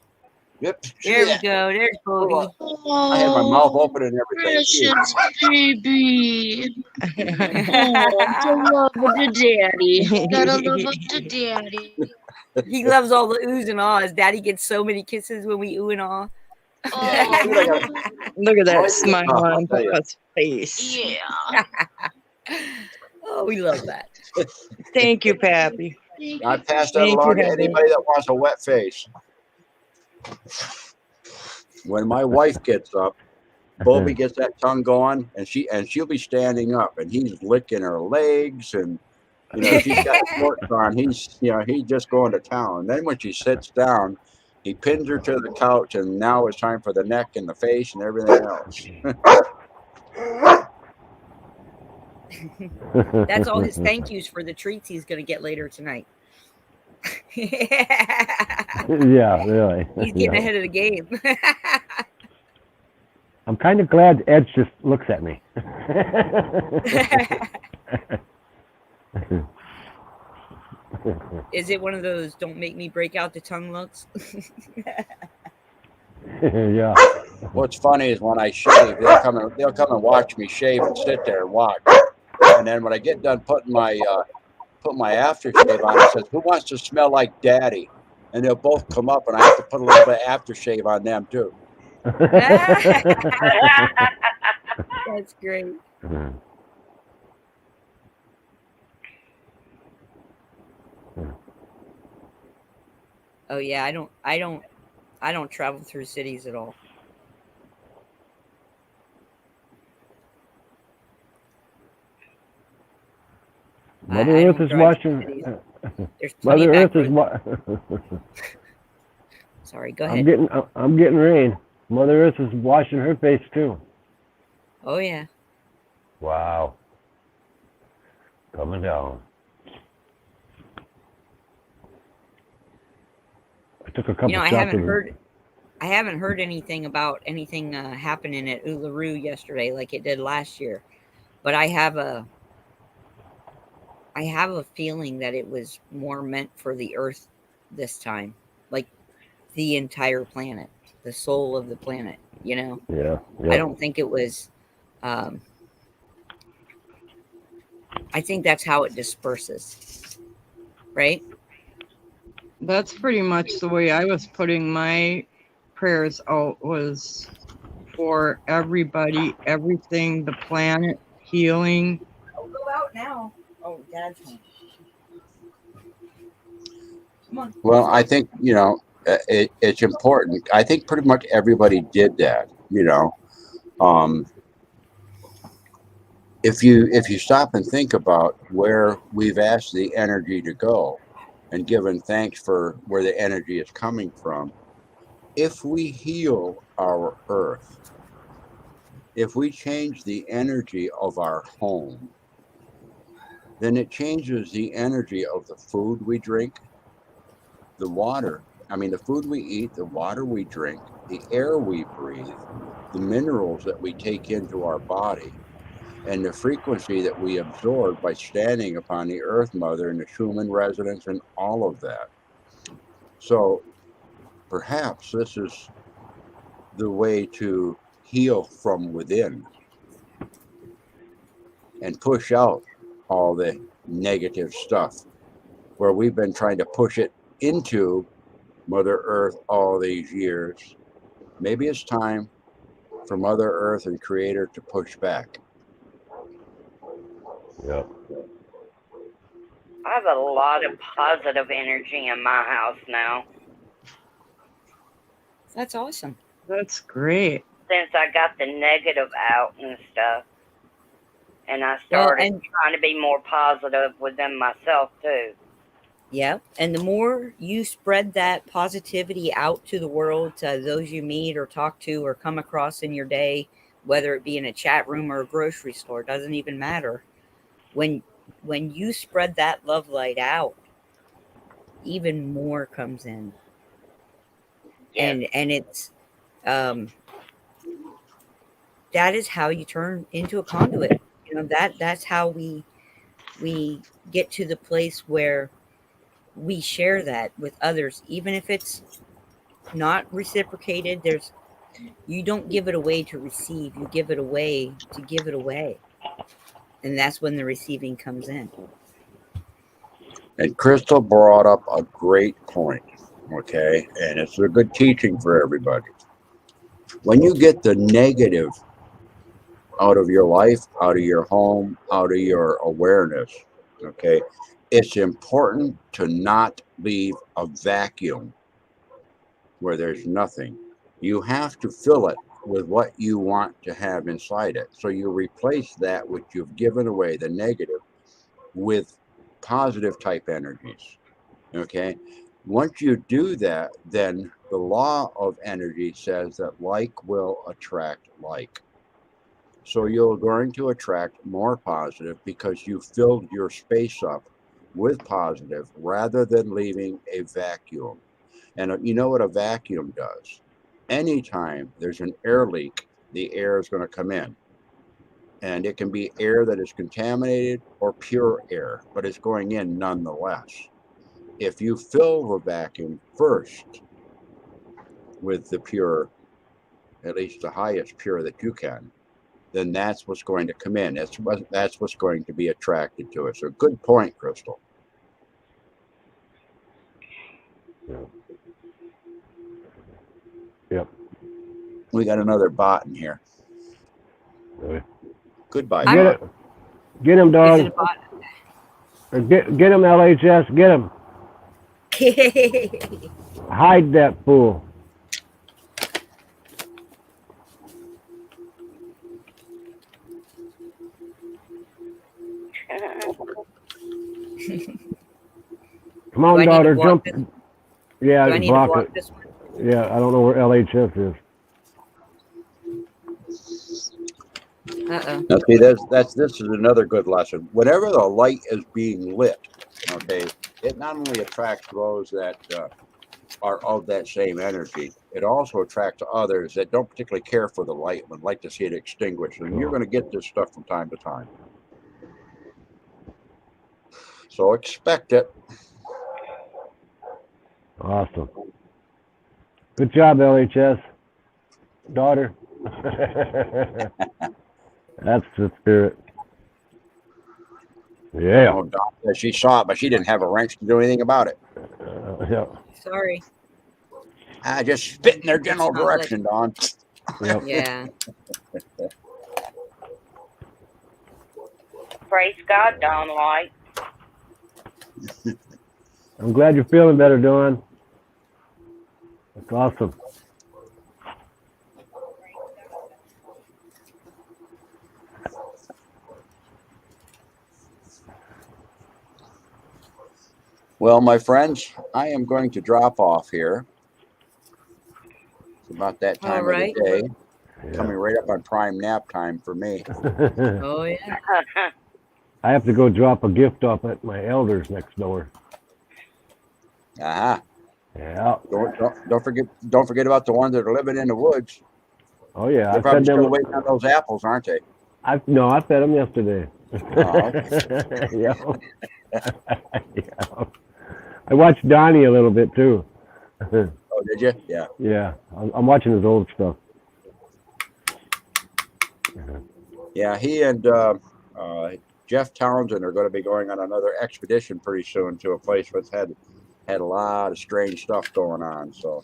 Yep. There we Yeah. go. There's Bobby. I had my mouth open and everything. Precious baby. Oh, to love the daddy. Gotta love up the daddy. He loves all the oohs and ahs. Daddy gets so many kisses when we ooh and ah. Oh, Look at that Oh, smile I'll on tell you. Papa's face. yeah. Oh, we love that. Thank you, Pappy. Thank I you. pass that Thank you, along to Heather. anybody that wants a wet face. When my wife gets up, Bobby gets that tongue going, and she'll be standing up, and he's licking her legs, and she's got shorts on. He's just going to town. And then when she sits down, he pins her to the couch, and now it's time for the neck and the face and everything else. That's all his thank yous for the treats he's going to get later tonight. Yeah, really. He's getting Yeah. ahead of the game. I'm kind of glad Ed just looks at me. Is it one of those don't make me break out the tongue looks? Yeah. What's funny is when I shave, they'll come and watch me shave and sit there and watch. And then when I get done putting my aftershave on, it says, "Who wants to smell like Daddy?" And they'll both come up, and I have to put a little bit of aftershave on them too. That's great. Oh yeah, I don't travel through cities at all. Mother I Earth don't is drive through watching. cities. There's plenty Mother of Earth is backwards. Sorry, go ahead. I'm getting rain. Mother Earth is washing her face too. Oh yeah. Wow. Coming down. I took a couple You know, I shots haven't heard anything about anything happening at Uluru yesterday like it did last year, but I have a feeling that it was more meant for the Earth this time, like the entire planet, the soul of the planet. You know, Yeah. I don't think it was. I think that's how it disperses, right? That's pretty much the way I was putting my prayers out, was for everybody, everything, the planet, healing. Oh, go out now. Oh, Dad's home. Come on. Well, I think it's important. I think pretty much everybody did that. If you stop and think about where we've asked the energy to go, and given thanks for where the energy is coming from, if we heal our Earth, if we change the energy of our home, then it changes the energy of the food we drink, the food we eat, the water we drink, the air we breathe, the minerals that we take into our body, and the frequency that we absorb by standing upon the Earth Mother and the Schumann resonance and all of that. So perhaps this is the way to heal from within and push out all the negative stuff where we've been trying to push it into Mother Earth all these years. Maybe it's time for Mother Earth and Creator to push back. Yep. I have a lot of positive energy in my house now That's awesome. That's great. since I got the negative out and stuff. And I Well, started and trying to be more positive within myself too. yeah, and the more you spread that positivity out to the world, to those you meet or talk to or come across in your day, whether it be in a chat room or a grocery store, doesn't even matter. When you spread that love light out, even more comes in. Yes. And it's um that is how you turn into a conduit. You know, that's how we get to the place where we share that with others, even if it's not reciprocated. There's You don't give it away to receive, you give it away to give it away, and that's when the receiving comes in. And Crystal brought up a great point, okay? And it's a good teaching for everybody. When you get the negative out of your life, out of your home, out of your awareness, okay, it's important to not leave a vacuum where there's nothing. You have to fill it with what you want to have inside it. So you replace that which you've given away, the negative, with positive type energies. Okay. Once you do that, then the law of energy says that like will attract like. So you're going to attract more positive because you filled your space up with positive rather than leaving a vacuum. And you know what a vacuum does? Anytime there's an air leak, the air is going to come in. And it can be air that is contaminated or pure air, but it's going in nonetheless. If you fill the vacuum first with the pure, at least the highest pure that you can, then that's what's going to come in. That's what's going to be attracted to it. So good point, Crystal. Yep. We got another bot in here. Really. Goodbye. Get it. Get him, Is dog. it a bot? Or get him, LHS. Get him. Hide that fool. Come Do on, I need to daughter. block Jump. this? Yeah, Do I need to block block it. this one? Yeah, I don't know where LHS is. Uh-oh. Now, see, this is another good lesson. Whenever the light is being lit, okay, it not only attracts those that are of that same energy, it also attracts others that don't particularly care for the light and like to see it extinguished. And you're going to get this stuff from time to time. So expect it. Awesome. Good job, LHS. Daughter. That's the spirit. Yeah. Oh, Doc said she saw it, but she didn't have a wrench to do anything about it. Yeah. Sorry. I just spit in their general It's not like- direction, Don. Yep. Yeah. Praise God, Don Light. I'm glad you're feeling better, Dawn. That's awesome. Well, my friends, I am going to drop off here. It's about that time All right. of the day. Yeah. Coming right up on prime nap time for me. Oh, yeah. I have to go drop a gift off at my elders next door. Aha. Yeah. Don't forget about the ones that are living in the woods. Oh yeah. They're I probably fed still them. waiting on those apples, aren't they? I fed them yesterday. Oh, Yeah. Yeah. I watched Donnie a little bit too. Oh, did you? Yeah. Yeah. I'm watching his old stuff. Yeah, he and Jeff Townsend are going to be going on another expedition pretty soon to a place that's had a lot of strange stuff going on. So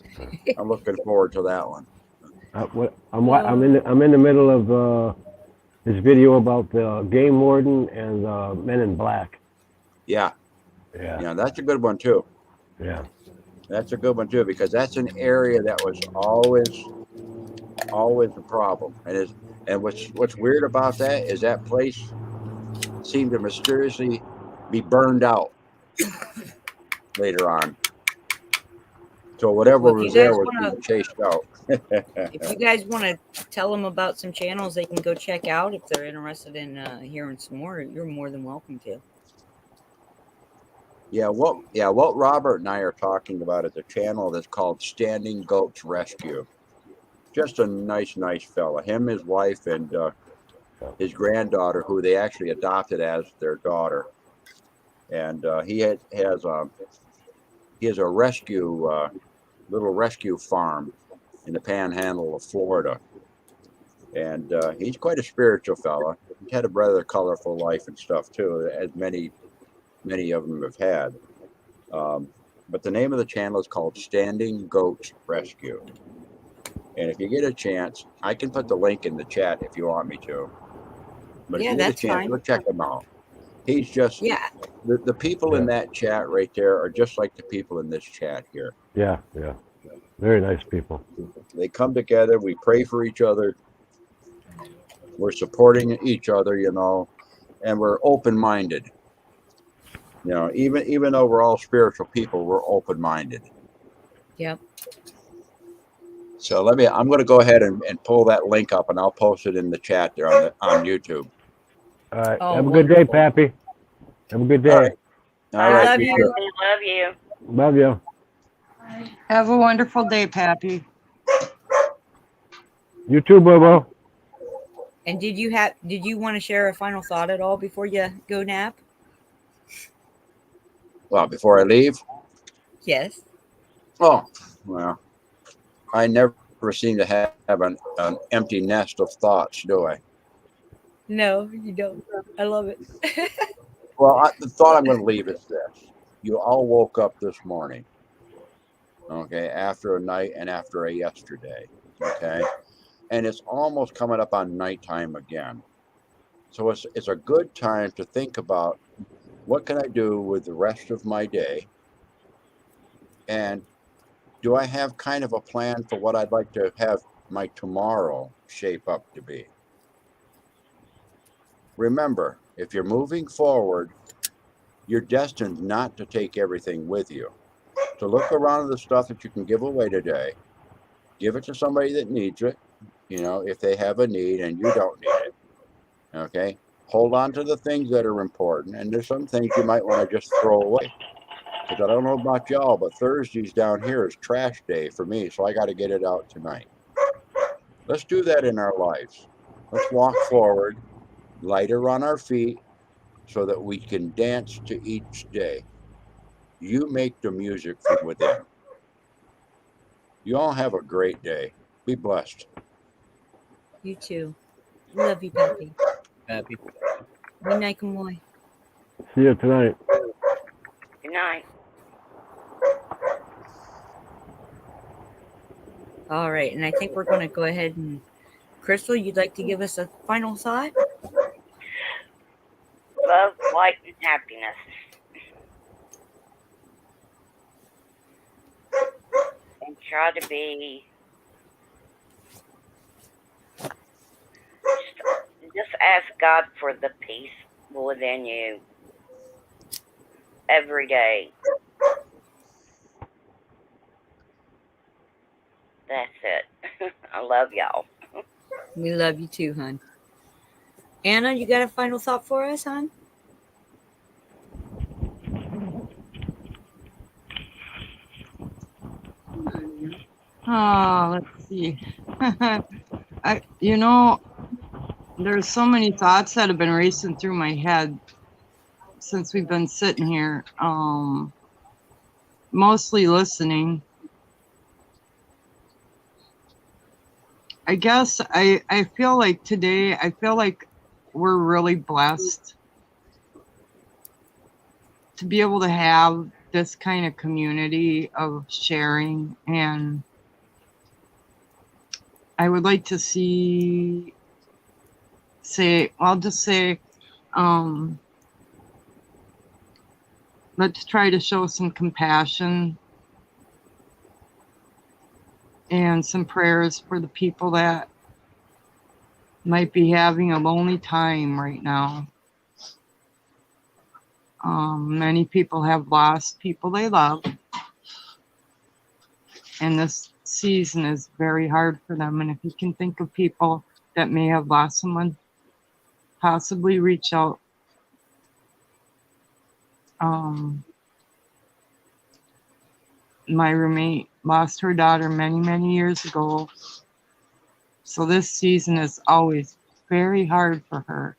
I'm looking forward to that one. I'm in the middle of This video about the game warden and the Men in Black. Yeah, Yeah, yeah, that's a good one too. yeah. That's a good one too, because that's an area that was always a problem. And what's weird about that is that place seemed to mysteriously be burned out later on. So whatever Well, if you was there guys was wanna- being chased out. If you guys want to tell them about some channels they can go check out if they're interested in hearing some more, you're more than welcome to. What Robert and I are talking about is a channel that's called Standing Goats Rescue. Just a nice fella. Him, his wife, and his granddaughter, who they actually adopted as their daughter. And he has a rescue little rescue farm in the panhandle of Florida. And he's quite a spiritual fella. He's had a rather colorful life and stuff too, as many of them have had. But the name of the channel is called Standing Goats Rescue. And if you get a chance, I can put the link in the chat if you want me to. But Yeah, if you get a that's chance, fine. go check him out. He's just, Yeah, the people in that chat right there are just like the people in this chat here. Yeah, yeah. Very nice people. They come together, we pray for each other, we're supporting each other, and we're open-minded. Even though we're all spiritual people, we're open-minded. yep. So I'm going to go ahead and pull that link up, and I'll post it in the chat there on YouTube. All right. Oh, Have a good day, wonderful. Pappy. Have a good day. All right. All I right, love you you. too. We love you. Love you. Have a wonderful day, Pappy. You too, Bobo. And did you want to share a final thought at all before you go nap? Well, before I leave, Yes. oh, well, I never seem to have an empty nest of thoughts, do I? No, you don't. I love it. Well, the thought I'm going to leave is this. You all woke up this morning, okay, after a night and after a yesterday, okay? And it's almost coming up on nighttime again. So it's a good time to think about, what can I do with the rest of my day? And do I have kind of a plan for what I'd like to have my tomorrow shape up to be? Remember, if you're moving forward, you're destined not to take everything with you. So look around at the stuff that you can give away today. Give it to somebody that needs it, if they have a need and you don't need it. Okay? Hold on to the things that are important, and there's some things you might want to just throw away. Because I don't know about y'all, but Thursdays down here is trash day for me, so I got to get it out tonight. Let's do that in our lives. Let's walk forward, lighter on our feet, so that we can dance to each day. You make the music from within. You all have a great day. Be blessed. You too. Love you, Pappy. Happy. Good night, Kamoy. See you tonight. Good night. All right, and I think we're going to go ahead and Crystal, you'd like to give us a final thought? Love, light, and happiness. And try to be just ask God for the peace within you every day. That's it. I love y'all. We love you too, hon. Anna, you got a final thought for us, hon? Oh, let's see. There's so many thoughts that have been racing through my head since we've been sitting here. Mostly listening. I guess I feel like today, we're really blessed to be able to have this kind of community of sharing, and I would like to see I'll just say, let's try to show some compassion and some prayers for the people that might be having a lonely time right now. Many people have lost people they love, and this season is very hard for them. And if you can think of people that may have lost someone, possibly reach out. My roommate lost her daughter many, many years ago. So this season is always very hard for her.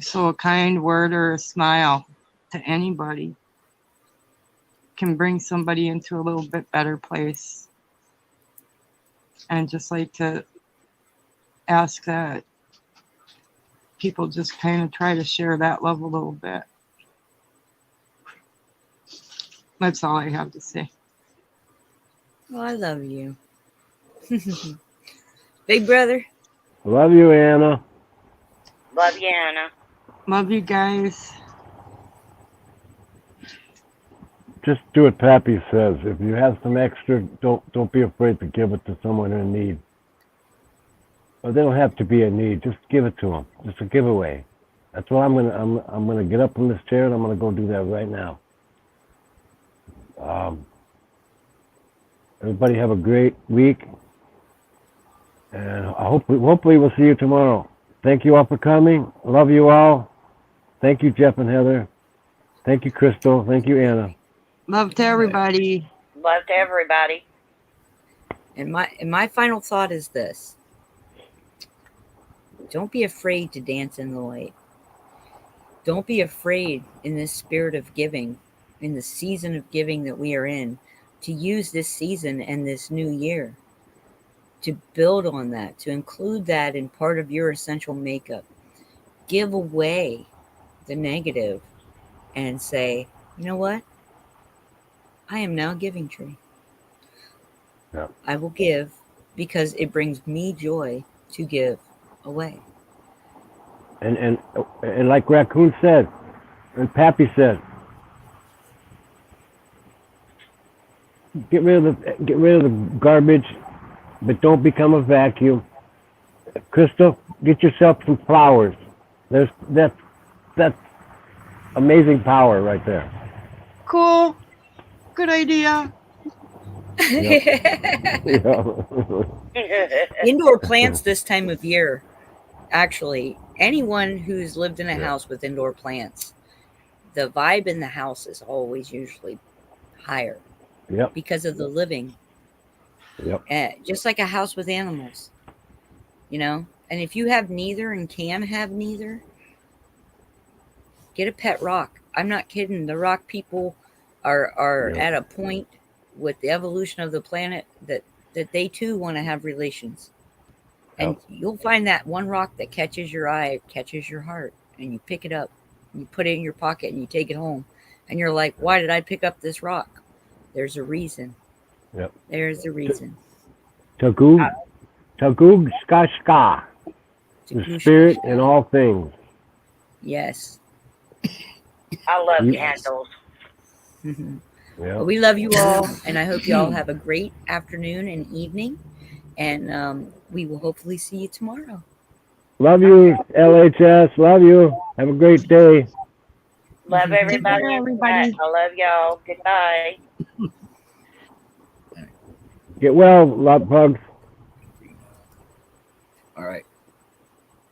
So a kind word or a smile to anybody can bring somebody into a little bit better place. And just like to ask that people just kind of try to share that love a little bit. That's all I have to say. Oh, I love you. Big brother. Love you, Anna. Love you, Anna. Love you guys. Just do what Pappy says. If you have some extra, don't be afraid to give it to someone in need. Or they don't have to be in need. Just give it to them. Just a giveaway. That's what I'm gonna get up from this chair and I'm gonna go do that right now. Everybody have a great week, and hopefully we'll see you tomorrow. Thank you all for coming. Love you all. Thank you, Jeff and Heather. Thank you, Crystal. Thank you, Anna. Love to everybody. Love to everybody. And my final thought is this. Don't be afraid to dance in the light. Don't be afraid in this spirit of giving, in the season of giving that we are in, to use this season and this new year to build on that, to include that in part of your essential makeup. Give away the negative and say, you know what? I am now a giving tree. Yeah. I will give because it brings me joy to give away. And like Raccoon said, and Pappy said, get rid of the garbage, but don't become a vacuum. Crystal, get yourself some flowers. That's amazing power right there. Cool. Good idea. Indoor plants this time of year, actually, anyone who's lived in a house with indoor plants, the vibe in the house is always usually higher. Yep. Because of the living. Yep. Just like a house with animals, you know. And if you have neither and can have neither, get a pet rock. I'm not kidding. The rock people are at a point with the evolution of the planet that they too want to have relations. And you'll find that one rock that catches your eye, catches your heart, and you pick it up, and you put it in your pocket, and you take it home, and you're like, why did I pick up this rock? There's a reason. Yep. There's a reason. Tagug Skashka. The spirit in all things. Yes. I love Yes. candles. Mm-hmm. Yeah. Well, we love you all, and I hope you all have a great afternoon and evening, and we will hopefully see you tomorrow. Love you, LHS. Love you. Have a great day. Love everybody. Goodbye, everybody. I love y'all. Goodbye. Get well, love bugs.